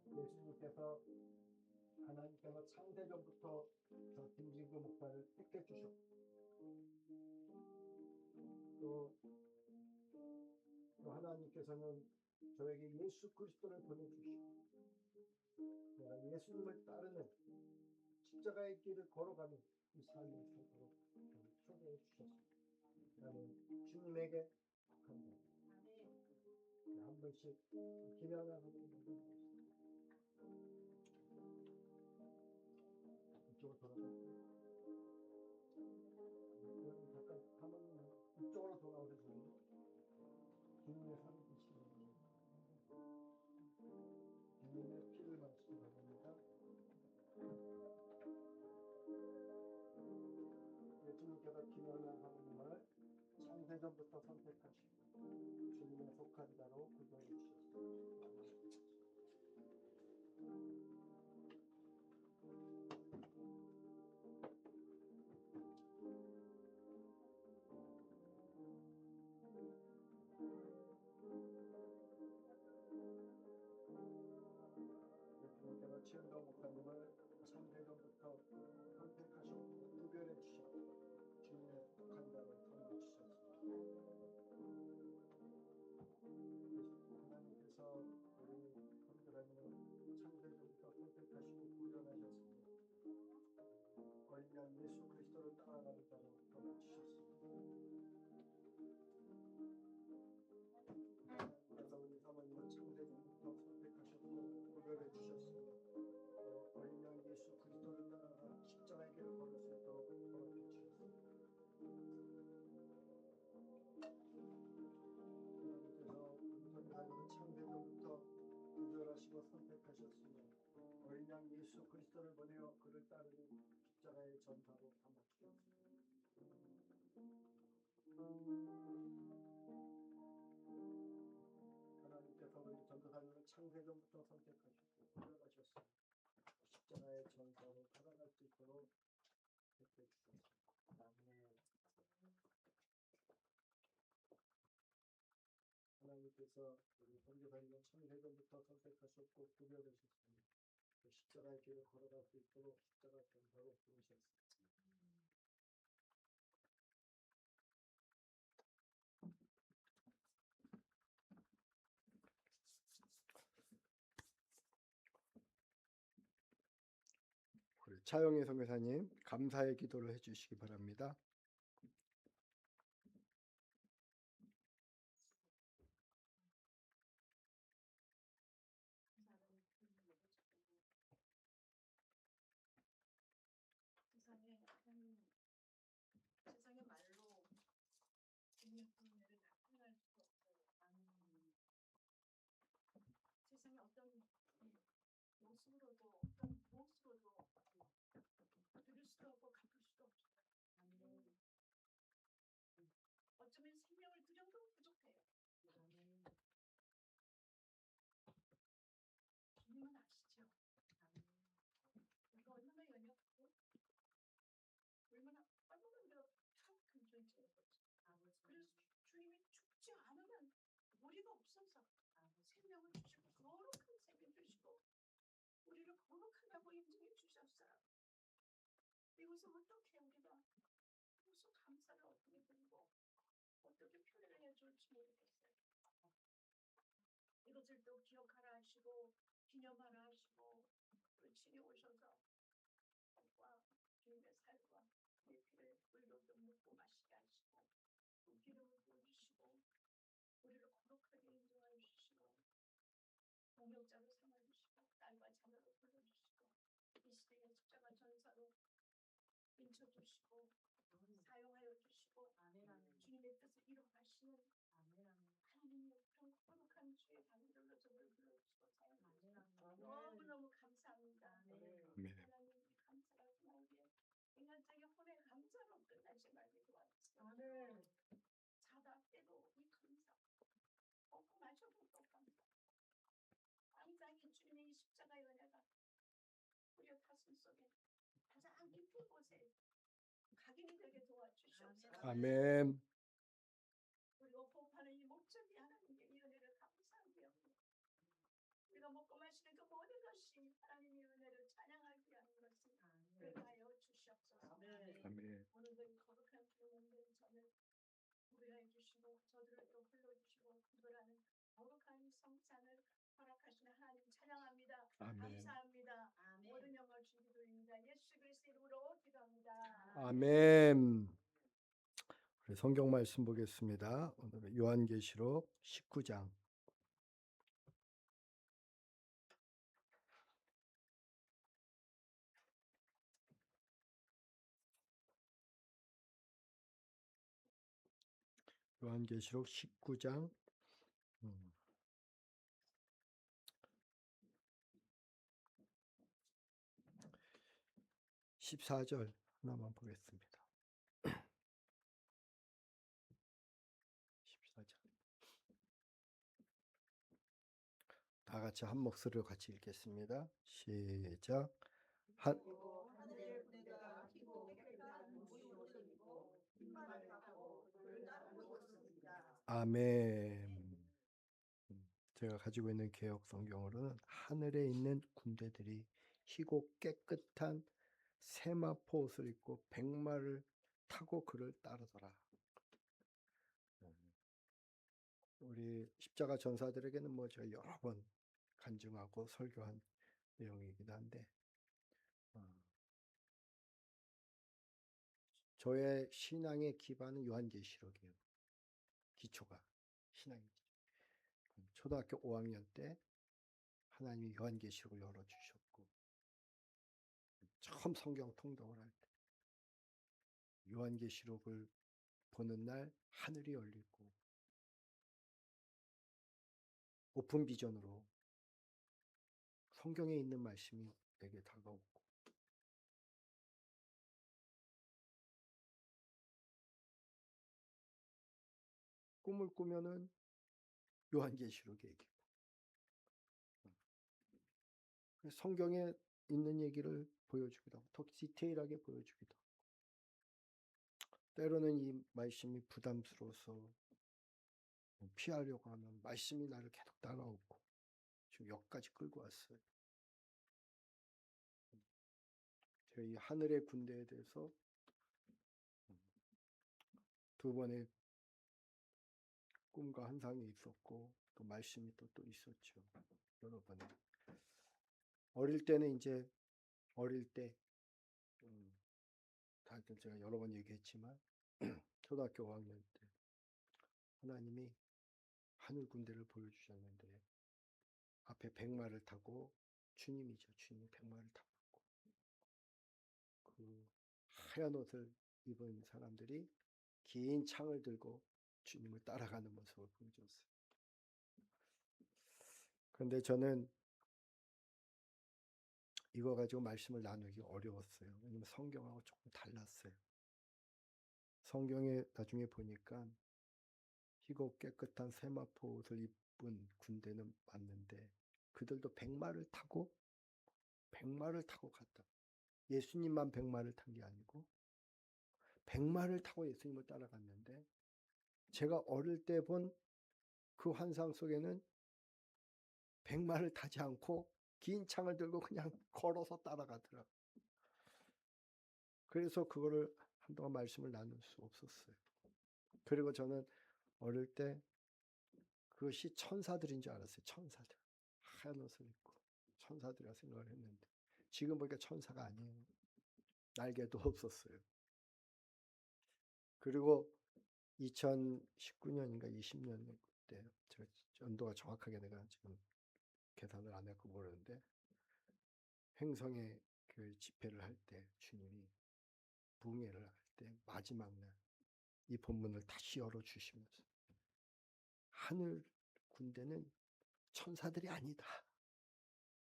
예수님께서 하나님께서 창세전부터 저 김진구 목사를 택해 주셨고 또 하나님께서는 저에게 예수 그리스도를 보내주시고 내가 예수님을 따르는 십자가의 길을 걸어가는 이 삶을 살도록 저를 초대해 주셨습니다. 나는 주님에게 속한다. 한 번씩 기도하는 분들 이쪽으로 돌아가세요. 잠깐 사모님 이쪽으로 돌아오세요. 주님의 살을 드시는 주님의 피를 마시기 바랍니다. 예수님께서 기념한 하나님을 창세전부터 선택하시고 주님의 속한 자로 구별해 주셨습니다. 예수님께서 최은동 목사님을 창세전부터 선택하셨고 구별해 주셨고 주님의 속한 자로 삼아 주셨습니다. 하나님께서 우리 성도라님을 창세전부터 선택하시고 구별하셨습니다. 어린양 예수 그리스도를 따라가는 자로 삼아 주셨습니다. 하나님께서 우리 사모님을 창세전부터 선택하셨고 구별해 주셨습니다. 어린양 예수 그리스도를 따라가 십자가의 길을 걸을 수 있도록 허락해 주셨습니다. 하나님께서 우리 선교사님을 창세전부터 구별하시고 선택하셨으며 어린 양 예수 그리스도를 보내어 그를 따르는 십자가의 전사로 삼아 주셨습니다. 하나님께서 우리 전도사님을 창세전부터 선택하셨고 구별하셨습니다. 십자가의 전사로 살아갈 수 있도록 택해 주소서. 하나님께서 우리 선교사님을 창세전부터 선택하셨고 구별하셨습니다. 그 십자가의 길을 걸어갈 수 있도록 십자가 전사로 부르셨습니다. 우리 차영희 선교사님 감사의 기도를 해주시기 바랍니다. 세상의 말로 주님의 은혜를 다 표현할 수 없어요. 세상에 어떤 모습으로도 어떤 무엇으로도 들을 수도 없고 갚을 수도 없어요. 어쩌면 생명을 드려도 부족해요. 주님은 아시죠? 우리가 얼마나 연약하고 얼마나 우리가 타락한 존재인 거죠. 그래서 주님이 죽지 않으면 우리가 없어서 생명을 주시고 거룩한 생명 주시고 우리를 거룩하다고 인정해 주셨어요. 이것을 어떻게 우리가 무슨 감사를 어떻게 드리고 어떻게 표현을 해줄지 모르겠어요. 이것을 또 기억하라 하시고 기념하라 하시고 그 집에 오셔서 살과 주님의 살과 내 피를 물로 좀 먹고 마시게 하시고 그 기름을 부어주시고 우리를 거룩하게 인정하여 주시고 동역자로 삼아주시고 딸과 자녀로 불러주시고 이 시대의 십자가 전사로 인쳐주시고 사용하여 주시고 주님의 뜻을 이뤄가시는 하나님의 그런 거룩한 주의 방들로 저를 불러주시고 사용하시고 너무너무 감사합니다. 아멘. 하나님 이 감사가 그냥 우리의 인간적인 혼의 감사로 끝나지 말게 도와주세요. 자다 깨도 이 감사 먹고 마셔도 또 감사 항상 이 주님의 이 십자가의 은혜가 우리의 가슴 속에 가장 깊은 곳에 각인이 되게 도와주시옵소서. 아멘. 우리가 호흡하는 이 목적이 하나님께 이 은혜를 감사하게 합니다. 우리가 먹고 마시는 그 모든 것이 하나님의 은혜를 찬양하기 위한 것을 그하여 주시옵소서. 아멘. 오늘도 이 거룩한 주님의 전을 구별해 주시고 저들을 또 불러주시고 구별하는 거룩한 성찬을 허락하시는 하나님 찬양합니다. 아멘. 감사합니다. 모든 영광 주기도입니다. 예수 그리스도 이름으로 기도합니다. 아멘. 우리 성경 말씀 보겠습니다. 오늘은 요한계시록 19장. 요한계시록 19장 14절 하나만 보겠습니다. 14절. 다 같이 한 목소리로 같이 읽겠습니다. 시작. 한 하늘의 군대가 피고 깨끗한 무용을 입고 흰말을 타고 그를 따르고 있습니다. 아멘. 제가 가지고 있는 개역 성경으로는 하늘에 있는 군대들이 희고 깨끗한 세마포 옷을 입고 백마를 타고 그를 따르더라. 우리 십자가 전사들에게는 뭐 제가 여러 번 간증하고 설교한 내용이긴 한데 저의 신앙의 기반은 요한계시록이에요. 기초가 신앙의 기초. 초등학교 5학년 때 하나님이 요한계시록을 열어주셨고 처음 성경 통독을 할 때 요한계시록을 보는 날 하늘이 열리고 오픈 비전으로 성경에 있는 말씀이 내게 다가오고 꿈을 꾸면은 요한계시록 얘기고 성경에 있는 얘기를 보여주기도 하고 더 디테일하게 보여주기도 하고 때로는 이 말씀이 부담스러워서 피하려고 하면 말씀이 나를 계속 따라오고 지금 여기까지 끌고 왔어요. 저희 하늘의 군대에 대해서 두 번의 꿈과 환상이 있었고 또 말씀이 또 있었죠. 여러 번. 어릴 때는 이제 어릴 때 다들 제가 여러 번 얘기했지만 초등학교 5학년 때 하나님이 하늘 군대를 보여주셨는데 앞에 백마를 타고 주님이죠. 주님 백마를 타고 그 하얀 옷을 입은 사람들이 긴 창을 들고 주님을 따라가는 모습을 보여줬어요. 그런데 저는 이거 가지고 말씀을 나누기 어려웠어요. 왜냐면 성경하고 조금 달랐어요. 성경에 나중에 보니까 희고 깨끗한 세마포 옷을 입은 군대는 맞는데 그들도 백마를 타고 갔다. 예수님만 백마를 탄 게 아니고 백마를 타고 예수님을 따라갔는데 제가 어릴 때 본 그 환상 속에는 백마를 타지 않고 긴 창을 들고 그냥 걸어서 따라가더라고요. 그래서 그거를 한동안 말씀을 나눌 수 없었어요. 그리고 저는 어릴 때 그것이 천사들인 줄 알았어요. 천사들. 하얀 옷을 입고 천사들이라 생각을 했는데 지금 보니까 천사가 아니에요. 날개도 없었어요. 그리고 2019년인가 20년 때 제가 연도가 정확하게 내가 지금 계산을 안 했고 모르는데 횡성의 그 집회를 할 때 주님이 부흥회를 할 때 마지막 날 이 본문을 다시 열어주시면서 하늘 군대는 천사들이 아니다.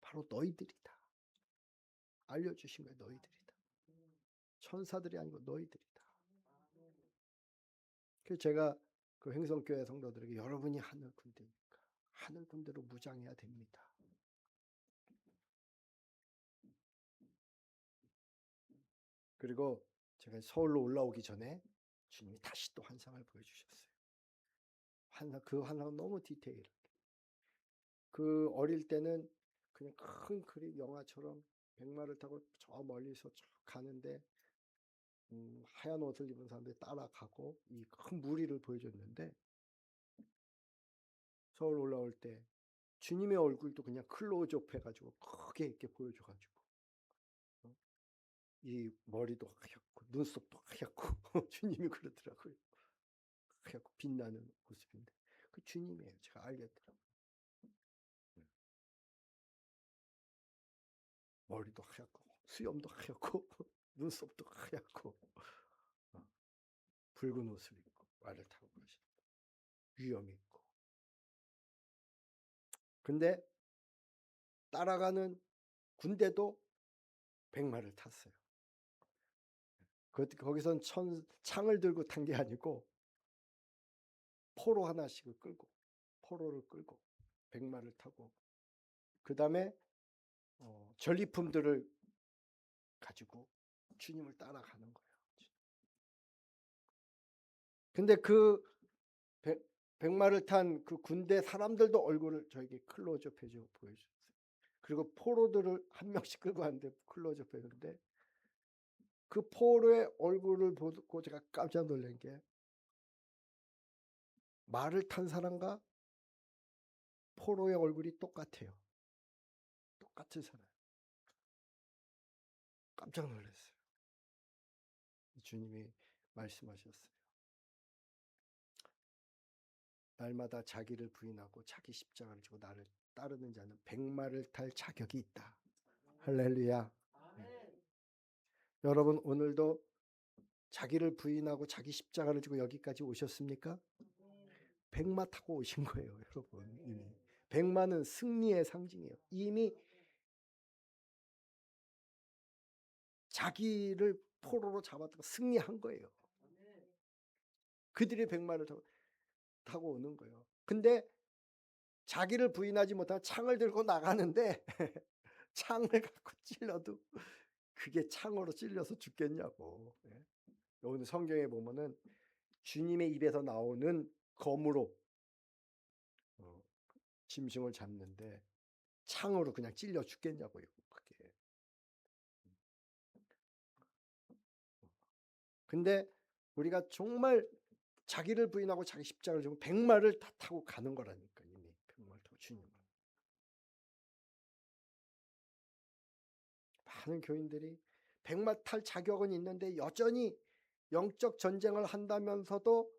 바로 너희들이다. 알려주신 거야. 너희들이다. 천사들이 아니고 너희들이다. 그래서 제가 그 횡성교회 성도들에게 여러분이 하늘 군대니까 하늘 군대로 무장해야 됩니다. 그리고 제가 서울로 올라오기 전에 주님이 다시 또 환상을 보여주셨어요. 그 환상은 너무 디테일하게. 그 어릴 때는 그냥 큰 그림 영화처럼 백마를 타고 저 멀리서 쭉 가는데 하얀 옷을 입은 사람들이 따라가고 이 큰 무리를 보여줬는데 서울 올라올 때 주님의 얼굴도 그냥 클로즈업 해가지고 크게 이렇게 보여줘가지고 이 머리도 하얗고 눈썹도 하얗고 주님이 그러더라고요. 하얗고 빛나는 모습인데 그 주님이에요. 제가 알겠더라고요. 머리도 하얗고 수염도 하얗고 눈썹도 하얗고 붉은 옷을 입고 말을 타고 가시고 위엄이 있고 근데 따라가는 군대도 백마를 탔어요. 거기선 창을 들고 탄 게 아니고 포로 하나씩을 끌고 포로를 끌고 백마를 타고 그 다음에 전리품들을 가지고 주님을 따라가는 거예요. 근데 그 백마를 탄 그 군대 사람들도 얼굴을 저에게 클로즈업 해줘 보여줬어요. 그리고 포로들을 한 명씩 끌고 왔는데 클로즈업 했는데 그 포로의 얼굴을 보고 제가 깜짝 놀란 게 말을 탄 사람과 포로의 얼굴이 똑같아요. 똑같은 사람. 깜짝 놀랐어요. 주님이 말씀하셨어요. 날마다 자기를 부인하고 자기 십자가를 지고 나를 따르는 자는 백마를 탈 자격이 있다. 할렐루야. 여러분 오늘도 자기를 부인하고 자기 십자가를 지고 여기까지 오셨습니까? 백마 타고 오신 거예요, 여러분. 이미. 백마는 승리의 상징이에요. 이미 자기를 포로로 잡았다가 승리한 거예요. 그들이 백마를 타고 오는 거예요. 근데 자기를 부인하지 못한 창을 들고 나가는데 창을 갖고 찔러도 그게 창으로 찔려서 죽겠냐고. 예. 오늘 성경에 보면은 주님의 입에서 나오는 검으로 짐승을 잡는데 창으로 그냥 찔려 죽겠냐고요. 그게. 근데 우리가 정말 자기를 부인하고 자기 십자가를 지고 백마를 다 타고 가는 거라니까. 이미 백마를 타고 주님을. 많은 교인들이 백마 탈 자격은 있는데 여전히 영적 전쟁을 한다면서도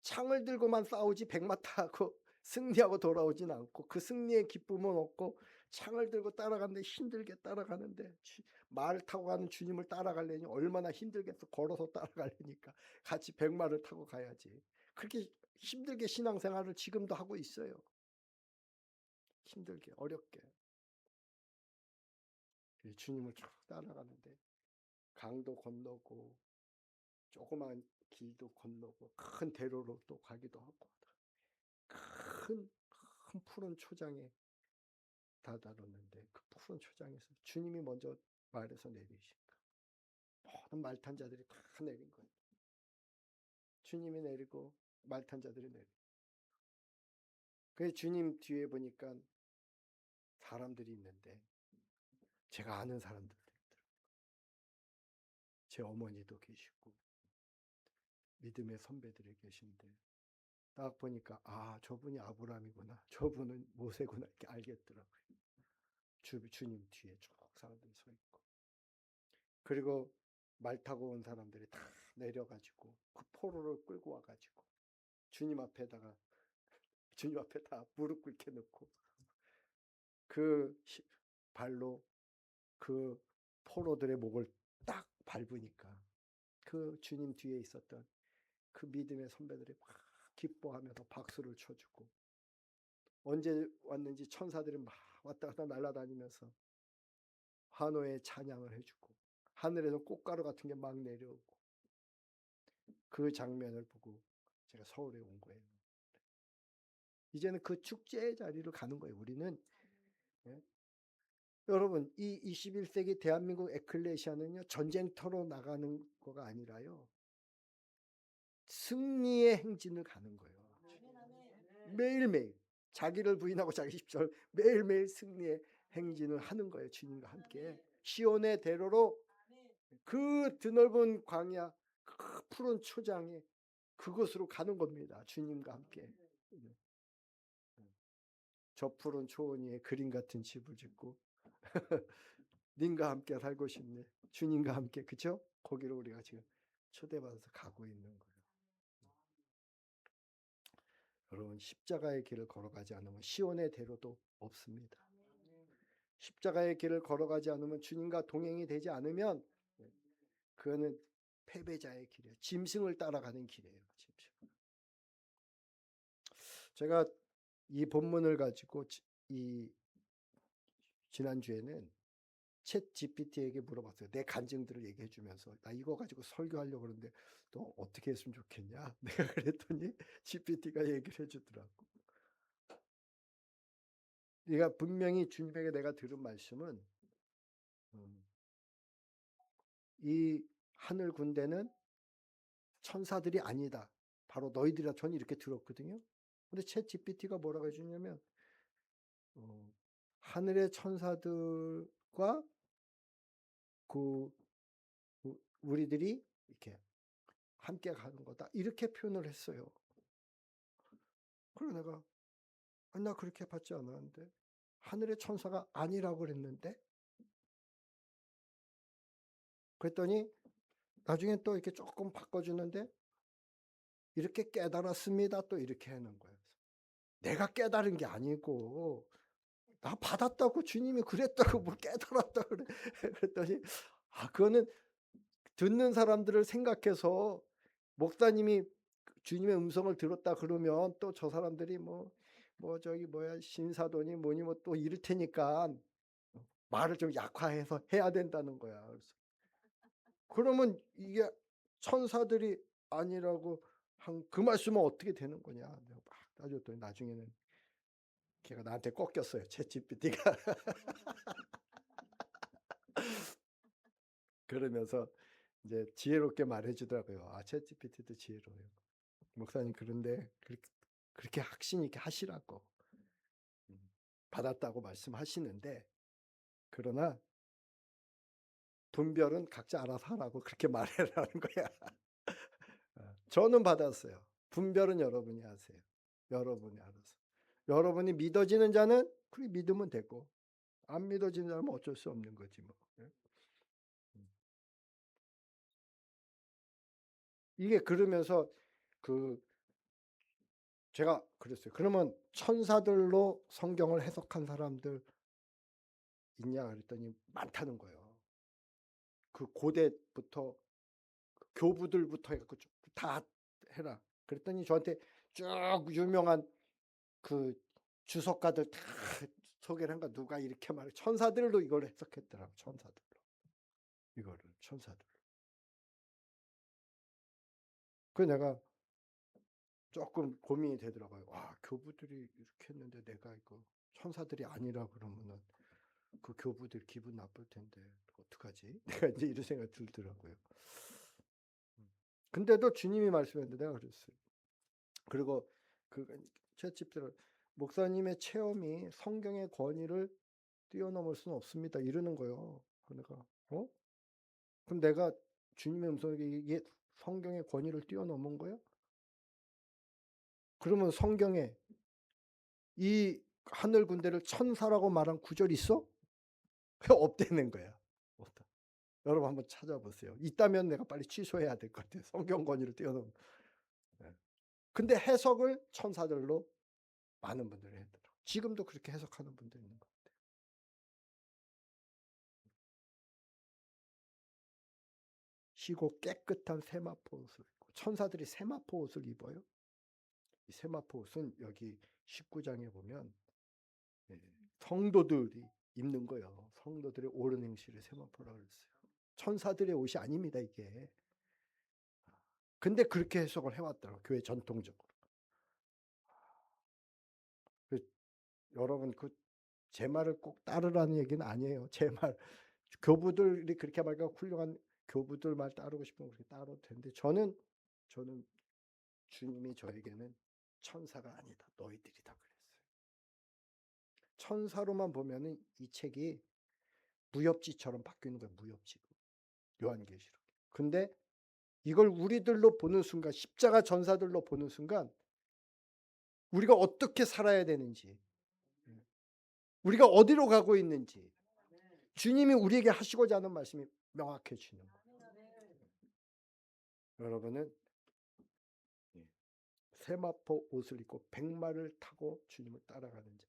창을 들고만 싸우지 백마 타고 승리하고 돌아오진 않고 그 승리의 기쁨은 없고 창을 들고 따라가는데 힘들게 따라가는데 말 타고 가는 주님을 따라가려니 얼마나 힘들겠어. 걸어서 따라가려니까 같이 백마를 타고 가야지. 그렇게 힘들게 신앙생활을 지금도 하고 있어요. 힘들게 어렵게 주님을 쭉 따라가는데 강도 건너고 조그만 길도 건너고 큰 대로로 또 가기도 하고 큰 푸른 초장에 다다랐는데 그 푸른 초장에서 주님이 먼저 말에서 내리시니까 모든 말 탄 자들이 다 내린 거예요. 주님이 내리고 말 탄 자들이 내리고. 그래서 주님 뒤에 보니까 사람들이 있는데 제가 아는 사람들도 있더라고요. 제 어머니도 계시고 믿음의 선배들이 계신데 딱 보니까 아 저분이 아브라함이구나 저분은 모세구나 이렇게 알겠더라고요. 주님 뒤에 쭉 사람들이 서 있고 그리고 말 타고 온 사람들이 다 내려가지고 그 포로를 끌고 와가지고 주님 앞에다가 주님 앞에 다 무릎 꿇게 놓고 그 발로 그 포로들의 목을 딱 밟으니까 그 주님 뒤에 있었던 그 믿음의 선배들이 막 기뻐하면서 박수를 쳐주고 언제 왔는지 천사들이 막 왔다 갔다 날아다니면서 환호의 찬양을 해주고 하늘에서 꽃가루 같은 게 막 내려오고 그 장면을 보고 제가 서울에 온 거예요. 이제는 그 축제의 자리로 가는 거예요. 우리는. 예? 여러분 이 21세기 대한민국 에클레시아는요 전쟁터로 나가는 거가 아니라요 승리의 행진을 가는 거예요. 매일매일 자기를 부인하고 자기 십자가를 매일매일 승리의 행진을 하는 거예요. 주님과 함께 시온의 대로로 그 드넓은 광야 그 푸른 초장에 그곳으로 가는 겁니다. 주님과 함께. 저 푸른 초원 위에 그림 같은 집을 짓고 님과 함께 살고 싶네. 주님과 함께 그죠? 거기로 우리가 지금 초대받아서 가고 있는 거예요. 여러분 십자가의 길을 걸어가지 않으면 시온의 대로도 없습니다. 십자가의 길을 걸어가지 않으면 주님과 동행이 되지 않으면 그거는 패배자의 길이에요. 짐승을 따라가는 길이에요. 짐승. 제가 이 본문을 가지고 이 지난주에는 챗 GPT에게 물어봤어요. 내 간증들을 얘기해 주면서 나 이거 가지고 설교하려고 그러는데 너 어떻게 했으면 좋겠냐? 내가 그랬더니 GPT가 얘기를 해주더라고. 네가 분명히 주님에게 내가 들은 말씀은 이 하늘 군대는 천사들이 아니다. 바로 너희들이라 저는 이렇게 들었거든요. 근데 챗 GPT가 뭐라고 해주냐면 하늘의 천사들과 그 우리들이 이렇게 함께 가는 거다. 이렇게 표현을 했어요. 그래서 내가 나 그렇게 받지 않았는데 하늘의 천사가 아니라고 그랬는데 그랬더니 나중에 또 이렇게 조금 바꿔주는데 이렇게 깨달았습니다. 또 이렇게 하는 거예요. 내가 깨달은 게 아니고 나 받았다고 주님이 그랬다고 뭘 깨달았다고 그래. 그랬더니 그거는 듣는 사람들을 생각해서 목사님이 주님의 음성을 들었다 그러면 또 저 사람들이 뭐 저기 뭐야 신사도니 뭐니 뭐 또 이럴 테니까 말을 좀 약화해서 해야 된다는 거야. 그래서 그러면 이게 천사들이 아니라고 한 그 말씀은 어떻게 되는 거냐. 내가 막 따졌더니 나중에는 걔가 나한테 꺾였어요. 챗GPT가. 그러면서 이제 지혜롭게 말해주더라고요. 아, 챗GPT도 지혜로워요. 목사님 그런데 그렇게 확신 있게 하시라고 받았다고 말씀하시는데, 그러나 분별은 각자 알아서 하라고 그렇게 말해라는 거야. 저는 받았어요. 분별은 여러분이 하세요. 여러분이 알아서. 여러분이 믿어지는 자는 그렇게 믿으면 되고, 안 믿어지는 자는 어쩔 수 없는 거지 뭐. 이게 그러면서 제가 그랬어요. 그러면 천사들로 성경을 해석한 사람들 있냐 그랬더니 많다는 거예요. 그 고대부터 교부들부터 해갖고 다 해라. 그랬더니 저한테 쭉 유명한 그 주석가들 다 소개를 한 거. 누가 이렇게 말해. 천사들로 이걸 해석했더라고. 천사들로. 이거를 천사들로. 그 내가 조금 고민이 되더라고요. 와, 교부들이 이렇게 했는데 내가 이거 천사들이 아니라 그러면은 그 교부들 기분 나쁠 텐데 어떡하지? 내가 이제 이런 생각 들더라고요. 근데도 주님이 말씀했는데 내가 그랬어요. 그리고 그 챗집들 목사님의 체험이 성경의 권위를 뛰어넘을 수는 없습니다. 이러는 거예요. 그러니까 그럼 내가 주님의 음성에게 이게 성경의 권위를 뛰어넘은 거야? 그러면 성경에 이 하늘 군대를 천사라고 말한 구절이 있어? 없다는 거야. 없다. 여러분 한번 찾아보세요. 있다면 내가 빨리 취소해야 될 것 같아요. 성경 권위를 뛰어넘은. 근데 해석을 천사들로 많은 분들이 했더라고요. 지금도 그렇게 해석하는 분도 있는 것 같아요. 희고 깨끗한 세마포 옷을 입고, 천사들이 세마포 옷을 입어요. 이 세마포 옷은 여기 19장에 보면 성도들이 입는 거예요. 성도들의 옳은 행실을 세마포라고 그랬어요. 천사들의 옷이 아닙니다, 이게. 근데 그렇게 해석을 해왔더라고요. 교회 전통적으로. 여러분 제 말을 꼭 따르라는 얘기는 아니에요. 제 말 교부들이 그렇게 말하니까 훌륭한 교부들 말 따르고 싶으면 그렇게 따라도 되는데 저는 주님이 저에게는 천사가 아니다. 너희들이다 그랬어요. 천사로만 보면은 이 책이 무협지처럼 바뀌는 거예요. 무협지로. 요한계시록. 근데 이걸 우리들로 보는 순간, 십자가 전사들로 보는 순간 우리가 어떻게 살아야 되는지, 우리가 어디로 가고 있는지 주님이 우리에게 하시고자 하는 말씀이 명확해지는 거예요. 여러분은 세마포 옷을 입고 백마를 타고 주님을 따라가는 자.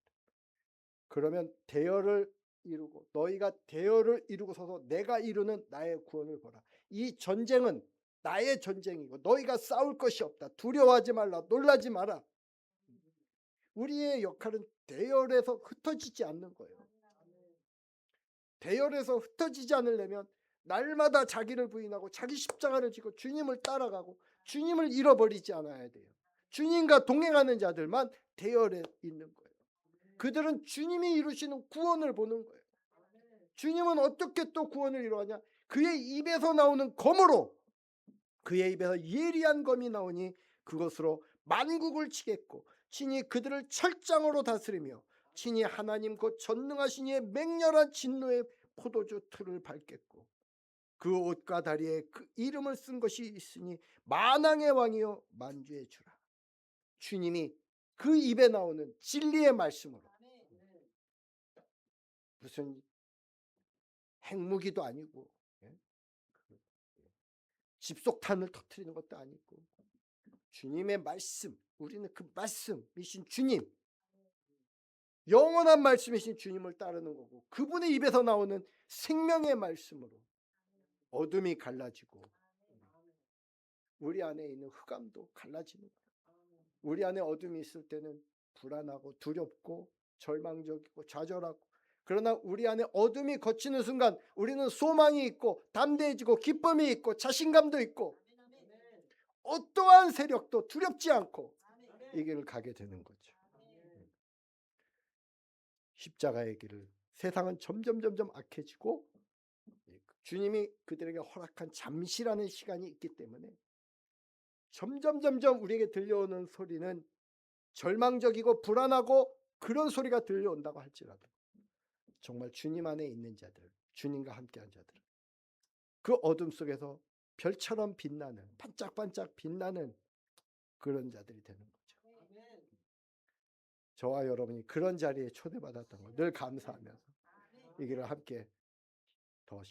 그러면 대열을 이루고 너희가 대열을 이루고 서서 내가 이루는 나의 구원을 보라. 이 전쟁은 나의 전쟁이고 너희가 싸울 것이 없다. 두려워하지 말라. 놀라지 마라. 우리의 역할은 대열에서 흩어지지 않는 거예요. 대열에서 흩어지지 않으려면 날마다 자기를 부인하고 자기 십자가를 지고 주님을 따라가고 주님을 잃어버리지 않아야 돼요. 주님과 동행하는 자들만 대열에 있는 거예요. 그들은 주님이 이루시는 구원을 보는 거예요. 주님은 어떻게 또 구원을 이루하냐? 그의 입에서 나오는 검으로, 그의 입에서 예리한 검이 나오니 그것으로 만국을 치겠고 친히 그들을 철장으로 다스리며 친히 하나님 곧 전능하신 이의 맹렬한 진노의 포도주 틀을 밟겠고 그 옷과 다리에 그 이름을 쓴 것이 있으니 만왕의 왕이요 만주의 주라. 주님이 그 입에 나오는 진리의 말씀으로, 무슨 핵무기도 아니고 집속탄을 터뜨리는 것도 아니고 주님의 말씀, 우리는 그 말씀이신 주님, 영원한 말씀이신 주님을 따르는 거고 그분의 입에서 나오는 생명의 말씀으로 어둠이 갈라지고 우리 안에 있는 흑암도 갈라지는 거예요. 우리 안에 어둠이 있을 때는 불안하고 두렵고 절망적이고 좌절하고, 그러나 우리 안에 어둠이 거치는 순간 우리는 소망이 있고 담대해지고 기쁨이 있고 자신감도 있고 어떠한 세력도 두렵지 않고 이 길을 가게 되는 거죠. 십자가의 길을, 세상은 점점 악해지고 주님이 그들에게 허락한 잠시라는 시간이 있기 때문에 점점 우리에게 들려오는 소리는 절망적이고 불안하고 그런 소리가 들려온다고 할지라도 정말 주님 안에 있는 자들, 주님과 함께한 자들, 그 어둠 속에서 별처럼 빛나는, 반짝반짝 빛나는 그런 자들이 되는 거죠. 아멘. 저와 여러분이 그런 자리에 초대받았던 걸 늘 감사하면서 이 길을 함께 더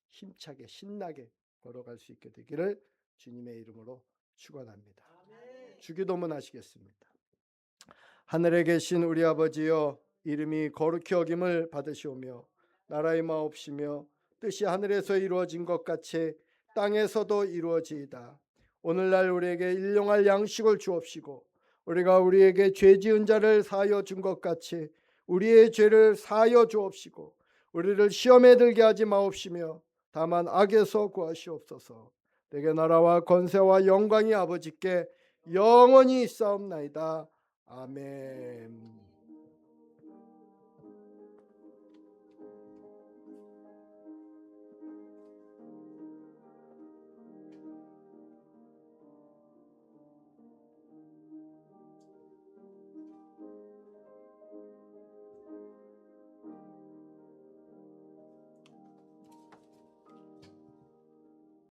힘차게 신나게 걸어갈 수 있게 되기를 주님의 이름으로 축원합니다. 아멘. 주기도문 하시겠습니다. 하늘에 계신 우리 아버지여, 이름이 거룩히 여김을 받으시오며 나라의 마옵시며 뜻이 하늘에서 이루어진 것 같이 땅에서도 이루어지이다. 오늘날 우리에게 일용할 양식을 주옵시고 우리가 우리에게 죄 지은 자를 사하여 준 것 같이 우리의 죄를 사하여 주옵시고 우리를 시험에 들게 하지 마옵시며 다만 악에서 구하시옵소서. 내게 나라와 권세와 영광이 아버지께 영원히 있사옵나이다. 아멘.